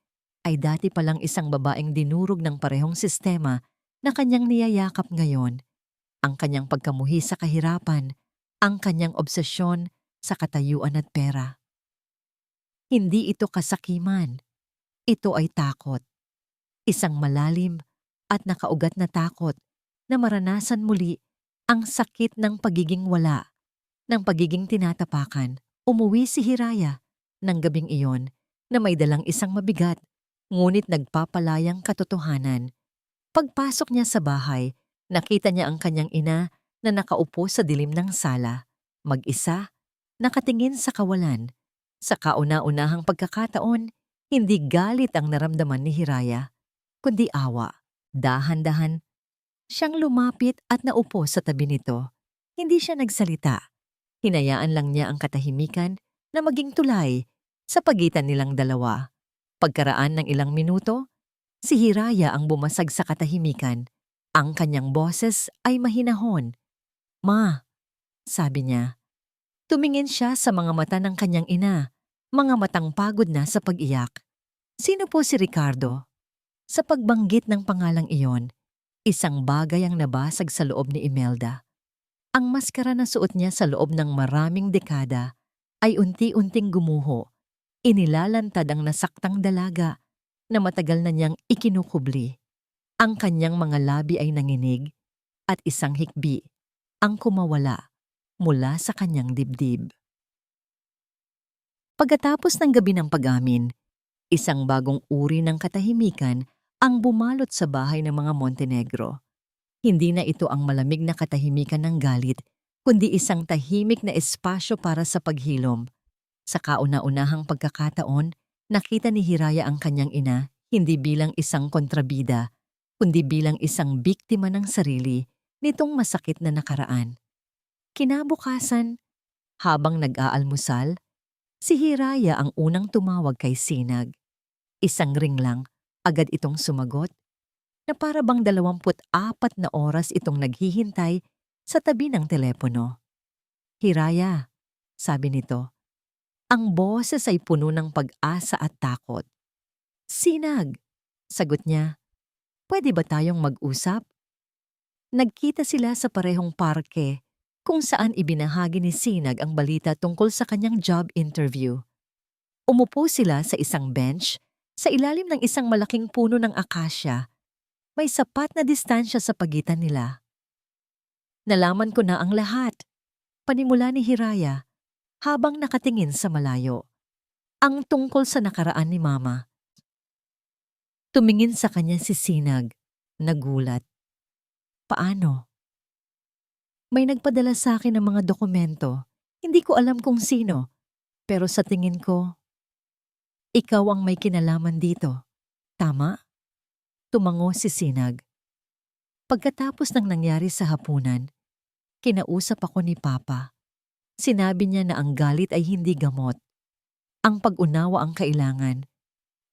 ay dati palang isang babaeng dinurog ng parehong sistema na kanyang niyayakap ngayon. Ang kanyang pagkamuhi sa kahirapan, ang kanyang obsesyon sa katayuan at pera. Hindi ito kasakiman. Ito ay takot. Isang malalim at nakaugat na takot na maranasan muli ang sakit ng pagiging wala, ng pagiging tinatapakan. Umuwi si Hiraya ng gabing iyon na may dalang isang mabigat, ngunit nagpapalayang katotohanan. Pagpasok niya sa bahay, nakita niya ang kanyang ina na nakaupo sa dilim ng sala, mag-isa, nakatingin sa kawalan. Sa kauna-unahang pagkakataon, hindi galit ang naramdaman ni Hiraya, kundi awa. Dahan-dahan, siyang lumapit at naupo sa tabi nito. Hindi siya nagsalita. Hinayaan lang niya ang katahimikan na maging tulay sa pagitan nilang dalawa. Pagkaraan ng ilang minuto, si Hiraya ang bumasag sa katahimikan. Ang kanyang boses ay mahinahon. "Ma," sabi niya. Tumingin siya sa mga mata ng kanyang ina, mga matang pagod na sa pag-iyak. Sino po si Ricardo? Sa pagbanggit ng pangalang iyon, isang bagay ang nabasag sa loob ni Imelda. Ang maskara na suot niya sa loob ng maraming dekada ay unti-unting gumuho. Inilalantad ang nasaktang dalaga na matagal na niyang ikinukubli. Ang kanyang mga labi ay nanginig at isang hikbi ang kumawala mula sa kanyang dibdib. Pagkatapos ng gabi ng pag-amin, isang bagong uri ng katahimikan ang bumalot sa bahay ng mga Montenegro. Hindi na ito ang malamig na katahimikan ng galit, kundi isang tahimik na espasyo para sa paghilom. Sa kauna-unahang pagkakataon, nakita ni Hiraya ang kanyang ina hindi bilang isang kontrabida, kundi bilang isang biktima ng sarili nitong masakit na nakaraan. Kinabukasan, habang nag-aalmusal, si Hiraya ang unang tumawag kay Sinag. Isang ring lang, agad itong sumagot na para bang 24 na oras itong naghihintay sa tabi ng telepono. Hiraya, sabi nito, ang boses ay puno ng pag-asa at takot. Sinag, sagot niya, pwede ba tayong mag-usap? Nagkita sila sa parehong parke kung saan ibinahagi ni Sinag ang balita tungkol sa kanyang job interview. Umupo sila sa isang bench sa ilalim ng isang malaking puno ng akasya. May sapat na distansya sa pagitan nila. Nalaman ko na ang lahat, panimula ni Hiraya habang nakatingin sa malayo. Ang tungkol sa nakaraan ni Mama. Tumingin sa kanya si Sinag, nagulat. Paano? May nagpadala sa akin ng mga dokumento. Hindi ko alam kung sino, pero sa tingin ko, ikaw ang may kinalaman dito. Tama? Tumango si Sinag. Pagkatapos ng nangyari sa hapunan, kinausap ako ni Papa. Sinabi niya na ang galit ay hindi gamot. Ang pag-unawa ang kailangan.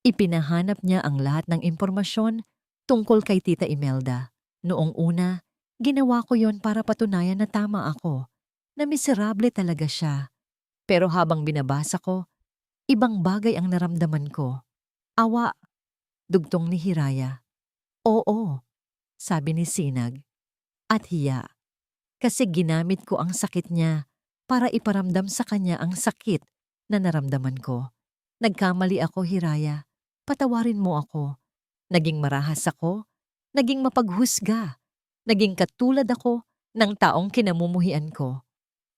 Ipinahanap niya ang lahat ng impormasyon tungkol kay Tita Imelda. Noong una, ginawa ko yon para patunayan na tama ako, na miserable talaga siya. Pero habang binabasa ko, ibang bagay ang naramdaman ko. Awa, dugtong ni Hiraya. Oo, sabi ni Sinag. At hiya, kasi ginamit ko ang sakit niya para iparamdam sa kanya ang sakit na naramdaman ko. Nagkamali ako, Hiraya. Patawarin mo ako. Naging marahas ako, naging mapaghusga, naging katulad ako ng taong kinamumuhian ko.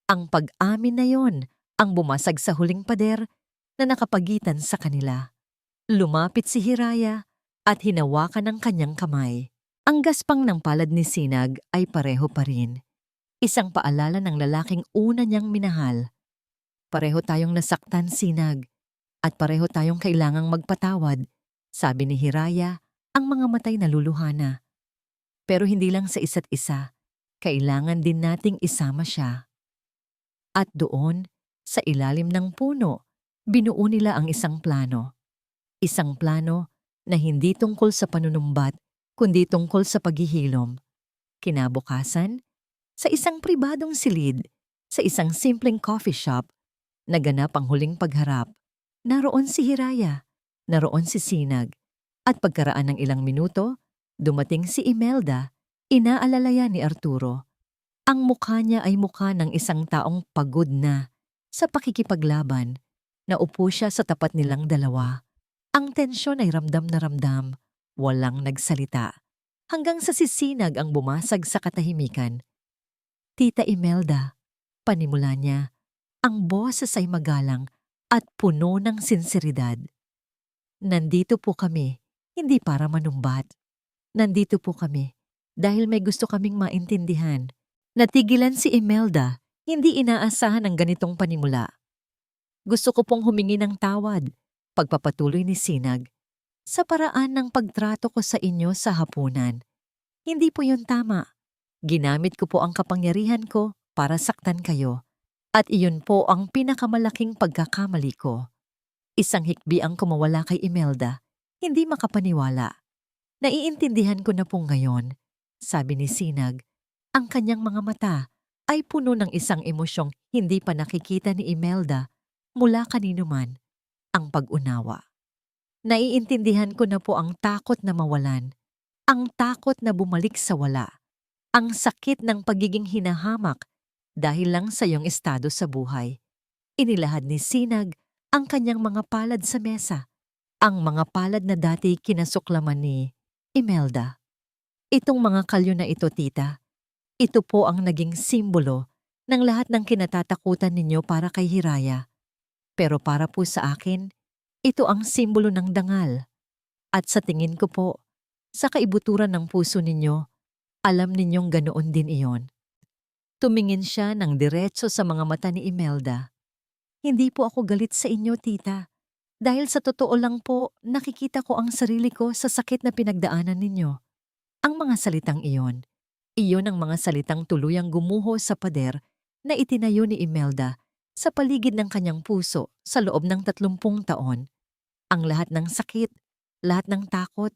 Ang pag-amin na yon ang bumasag sa huling pader na nakapagitan sa kanila. Lumapit si Hiraya at hinawakan ang kanyang kamay. Ang gaspang ng palad ni Sinag ay pareho pa rin. Isang paalala ng lalaking una niyang minahal. Pareho tayong nasaktan, Sinag, at pareho tayong kailangang magpatawad, sabi ni Hiraya, ang mga matay naluluhana. Pero hindi lang sa isa't isa, kailangan din nating isama siya. At doon, sa ilalim ng puno, binuo nila ang isang plano. Isang plano na hindi tungkol sa panunumbat, kundi tungkol sa paghihilom. Kinabukasan, sa isang pribadong silid, sa isang simpleng coffee shop, naganap ang huling pagharap. Naroon si Hiraya, naroon si Sinag, at pagkaraan ng ilang minuto, dumating si Imelda, inaalalayan ni Arturo. Ang mukha niya ay mukha ng isang taong pagod na sa pakikipaglaban. Naupo siya sa tapat nilang dalawa. Ang tensyon ay ramdam na ramdam, walang nagsalita. Hanggang sa si Sinag ang bumasag sa katahimikan. Tita Imelda, panimula niya, ang boses ay magalang at puno ng sinseridad. Nandito po kami, hindi para manumbat. Nandito po kami dahil may gusto kaming maintindihan. Natigilan si Imelda, hindi inaasahan ang ganitong panimula. Gusto ko pong humingi ng tawad, pagpapatuloy ni Sinag, sa paraan ng pagtrato ko sa inyo sa hapunan. Hindi po yun tama. Ginamit ko po ang kapangyarihan ko para saktan kayo. At iyon po ang pinakamalaking pagkakamali ko. Isang hikbi ang kumawala kay Imelda, hindi makapaniwala. Naiintindihan ko na po ngayon, sabi ni Sinag. Ang kanyang mga mata ay puno ng isang emosyong hindi pa nakikita ni Imelda mula kanino man, ang pag-unawa. Naiintindihan ko na po ang takot na mawalan, ang takot na bumalik sa wala, ang sakit ng pagiging hinahamak dahil lang sa iyong estado sa buhay. Inilahad ni Sinag ang kanyang mga palad sa mesa, ang mga palad na dati kinasuklaman ni Imelda. Itong mga kalyo na ito, tita, ito po ang naging simbolo ng lahat ng kinatatakutan ninyo para kay Hiraya. Pero para po sa akin, ito ang simbolo ng dangal. At sa tingin ko po, Sa kaibuturan ng puso ninyo, alam ninyong ganoon din iyon. Tumingin siya ng diretso sa mga mata ni Imelda. Hindi po ako galit sa inyo, tita. Dahil sa totoo lang po, nakikita ko ang sarili ko sa sakit na pinagdaanan ninyo. Ang mga salitang iyon ang mga salitang tuluyang gumuho sa pader na itinayo ni Imelda sa paligid ng kanyang puso sa loob ng 30 taon. Ang lahat ng sakit, lahat ng takot,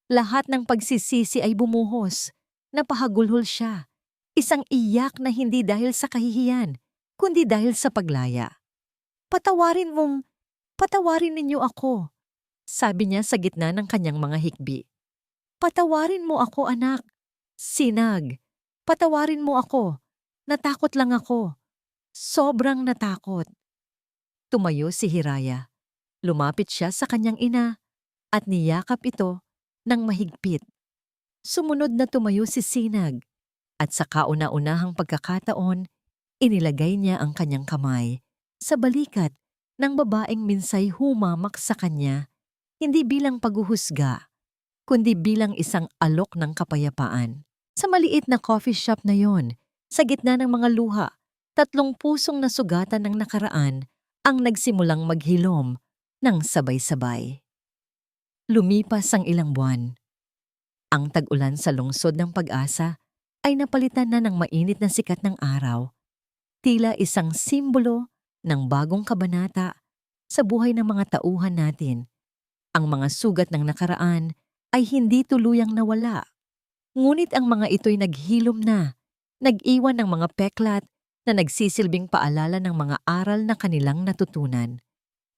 lahat ng pagsisisi ay bumuhos. Napahagulhol siya. Isang iyak na hindi dahil sa kahihiyan, kundi dahil sa paglaya. Patawarin ninyo ako, sabi niya sa gitna ng kanyang mga hikbi. Patawarin mo ako, anak. Sinag, patawarin mo ako. Natakot lang ako. Sobrang natakot. Tumayo si Hiraya. Lumapit siya sa kanyang ina at niyakap ito ng mahigpit. Sumunod na tumayo si Sinag at sa kauna-unahang pagkakataon, inilagay niya ang kanyang kamay sa balikat ng babaeng minsay humamak sa kanya, hindi bilang paghuhusga, kundi bilang isang alok ng kapayapaan. Sa maliit na coffee shop na yon, sa gitna ng mga luha, 3 pusong nasugatan ng nakaraan ang nagsimulang maghilom ng sabay-sabay. Lumipas ang ilang buwan. Ang tag-ulan sa lungsod ng Pag-asa ay napalitan na ng mainit na sikat ng araw, tila isang simbolo ng bagong kabanata sa buhay ng mga tauhan natin. Ang mga sugat ng nakaraan ay hindi tuluyang nawala. Ngunit ang mga ito'y naghilom na, nag-iwan ng mga peklat na nagsisilbing paalala ng mga aral na kanilang natutunan.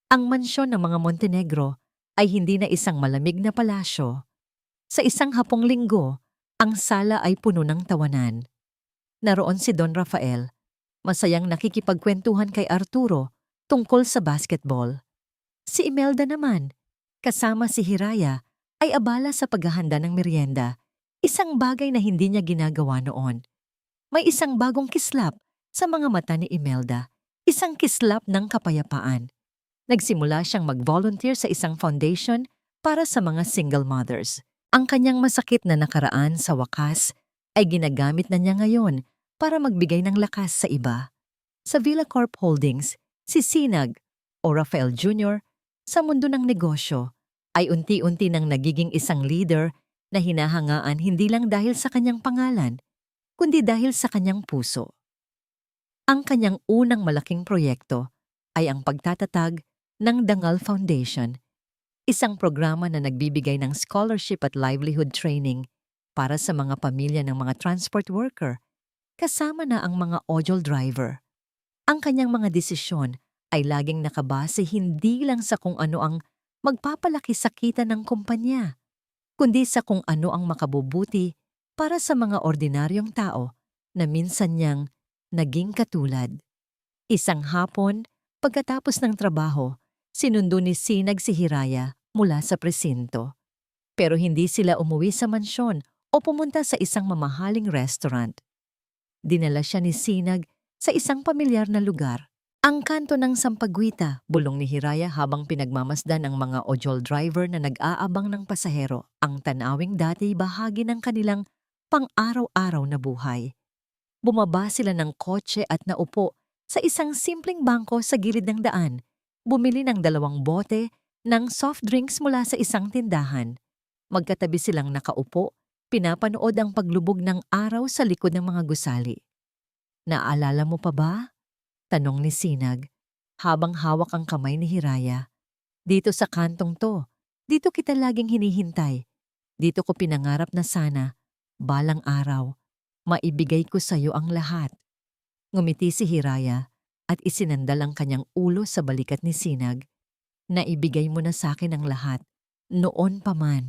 Ang mansyon ng mga Montenegro ay hindi na isang malamig na palasyo. Sa isang hapong linggo, ang sala ay puno ng tawanan. Naroon si Don Rafael, masayang nakikipagkwentuhan kay Arturo tungkol sa basketball. Si Imelda naman, kasama si Hiraya, ay abala sa paghahanda ng merienda. Isang bagay na hindi niya ginagawa noon. May isang bagong kislap sa mga mata ni Imelda, isang kislap ng kapayapaan. Nagsimula siyang mag-volunteer sa isang foundation para sa mga single mothers. Ang kanyang masakit na nakaraan sa wakas ay ginagamit na niya ngayon para magbigay ng lakas sa iba. Sa Villa Corp Holdings, si Sinag o Rafael Jr. sa mundo ng negosyo ay unti-unti nang nagiging isang leader na hinahangaan hindi lang dahil sa kanyang pangalan, kundi dahil sa kanyang puso. Ang kanyang unang malaking proyekto ay ang pagtatatag ng Dangal Foundation, isang programa na nagbibigay ng scholarship at livelihood training para sa mga pamilya ng mga transport worker, kasama na ang mga ojol driver. Ang kanyang mga desisyon ay laging nakabase hindi lang sa kung ano ang magpapalaki sa kita ng kumpanya, kundi sa kung ano ang makabubuti para sa mga ordinaryong tao na minsan niyang naging katulad. Isang hapon, pagkatapos ng trabaho, sinundo ni Sinag si Hiraya mula sa presinto. Pero hindi sila umuwi sa mansyon o pumunta sa isang mamahaling restaurant. Dinala siya ni Sinag sa isang pamilyar na lugar. Ang kanto ng Sampaguita, bulong ni Hiraya habang pinagmamasdan ang mga ojol driver na nag-aabang ng pasahero, ang tanawing dati bahagi ng kanilang pang-araw-araw na buhay. Bumaba sila ng kotse at naupo sa isang simpleng bangko sa gilid ng daan, bumili ng 2 bote ng soft drinks mula sa isang tindahan. Magkatabi silang nakaupo, pinapanood ang paglubog ng araw sa likod ng mga gusali. Naalala mo pa ba? Tanong ni Sinag, habang hawak ang kamay ni Hiraya. Dito sa kantong to, dito kita laging hinihintay. Dito ko pinangarap na sana, balang araw, maibigay ko sa iyo ang lahat. Ngumiti si Hiraya at isinandal ang kanyang ulo sa balikat ni Sinag. Naibigay mo na sa akin ang lahat, noon pa man,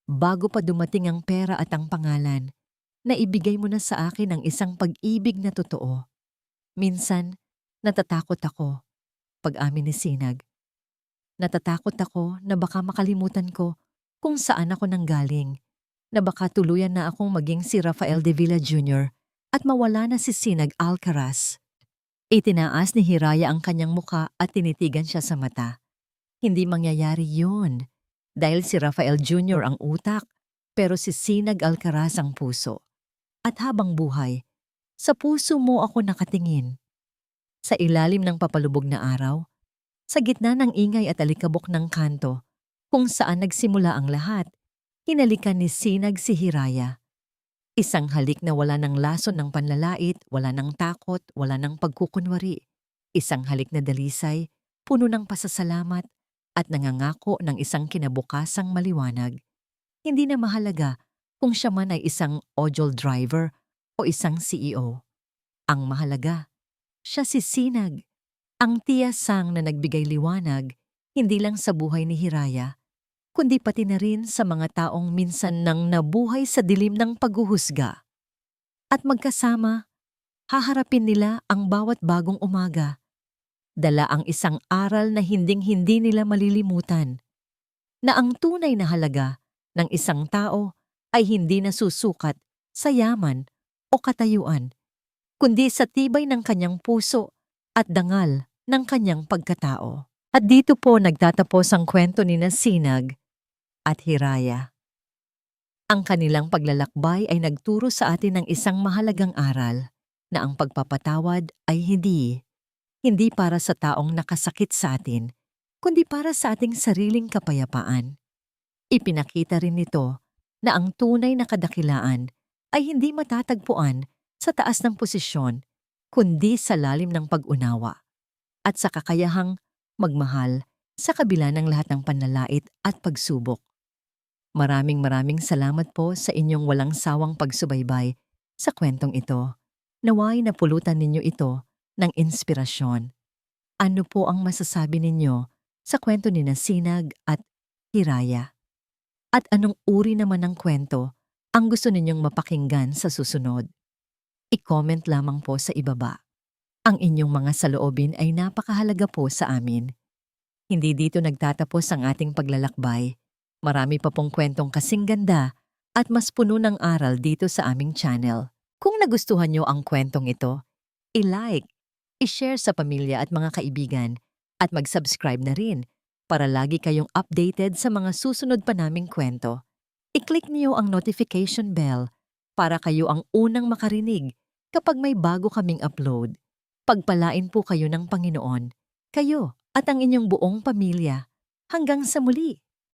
bago pa dumating ang pera at ang pangalan. Naibigay mo na sa akin ang isang pag-ibig na totoo. Minsan, natatakot ako, pag-amin ni Sinag. Natatakot ako na baka makalimutan ko kung saan ako nanggaling, na baka tuluyan na akong maging si Rafael de Villa Jr. at mawala na si Sinag Alcaraz. Itinaas ni Hiraya ang kanyang muka at tinitigan siya sa mata. Hindi mangyayari yun, dahil si Rafael Jr. ang utak, pero si Sinag Alcaraz ang puso. At habang buhay, sa puso mo ako nakatingin. Sa ilalim ng papalubog na araw, sa gitna ng ingay at alikabok ng kanto, kung saan nagsimula ang lahat, hinalikan ni Sinag si Hiraya. Isang halik na wala ng lason ng panlalait, wala ng takot, wala ng pagkukunwari. Isang halik na dalisay, puno ng pasasalamat at nangangako ng isang kinabukasang maliwanag. Hindi na mahalaga kung siya man ay isang ojol driver o isang CEO. Ang mahalaga, siya si Sinag, ang tiyasang na nagbigay liwanag hindi lang sa buhay ni Hiraya, kundi pati na rin sa mga taong minsan nang nabuhay sa dilim ng paghuhusga. At magkasama, haharapin nila ang bawat bagong umaga. Dala ang isang aral na hinding-hindi nila malilimutan, na ang tunay na halaga ng isang tao ay hindi nasusukat sa yaman o katayuan, kundi sa tibay ng kanyang puso at dangal ng kanyang pagkatao. At dito po nagtatapos ang kwento ni Sinag at Hiraya. Ang kanilang paglalakbay ay nagturo sa atin ng isang mahalagang aral na ang pagpapatawad ay hindi para sa taong nakasakit sa atin, kundi para sa ating sariling kapayapaan. Ipinakita rin nito na ang tunay na kadakilaan ay hindi matatagpuan sa taas ng posisyon, kundi sa lalim ng pag-unawa at sa kakayahang magmahal sa kabila ng lahat ng panlalait at pagsubok. Maraming salamat po sa inyong walang sawang pagsubaybay sa kwentong ito. Naway napulutan ninyo ito ng inspirasyon. Ano po ang masasabi ninyo sa kwento ni Sinag at Hiraya? At anong uri naman ng kwento ang gusto ninyong mapakinggan sa susunod? I-comment lamang po sa ibaba. Ang inyong mga saloobin ay napakahalaga po sa amin. Hindi dito nagtatapos ang ating paglalakbay. Marami pa pong kwentong kasing ganda at mas puno ng aral dito sa aming channel. Kung nagustuhan nyo ang kwentong ito, i-like, i-share sa pamilya at mga kaibigan, at mag-subscribe na rin para lagi kayong updated sa mga susunod pa naming kwento. I-click niyo ang notification bell para kayo ang unang makarinig kapag may bago kaming upload. Pagpalain po kayo ng Panginoon, kayo at ang inyong buong pamilya. Hanggang sa muli!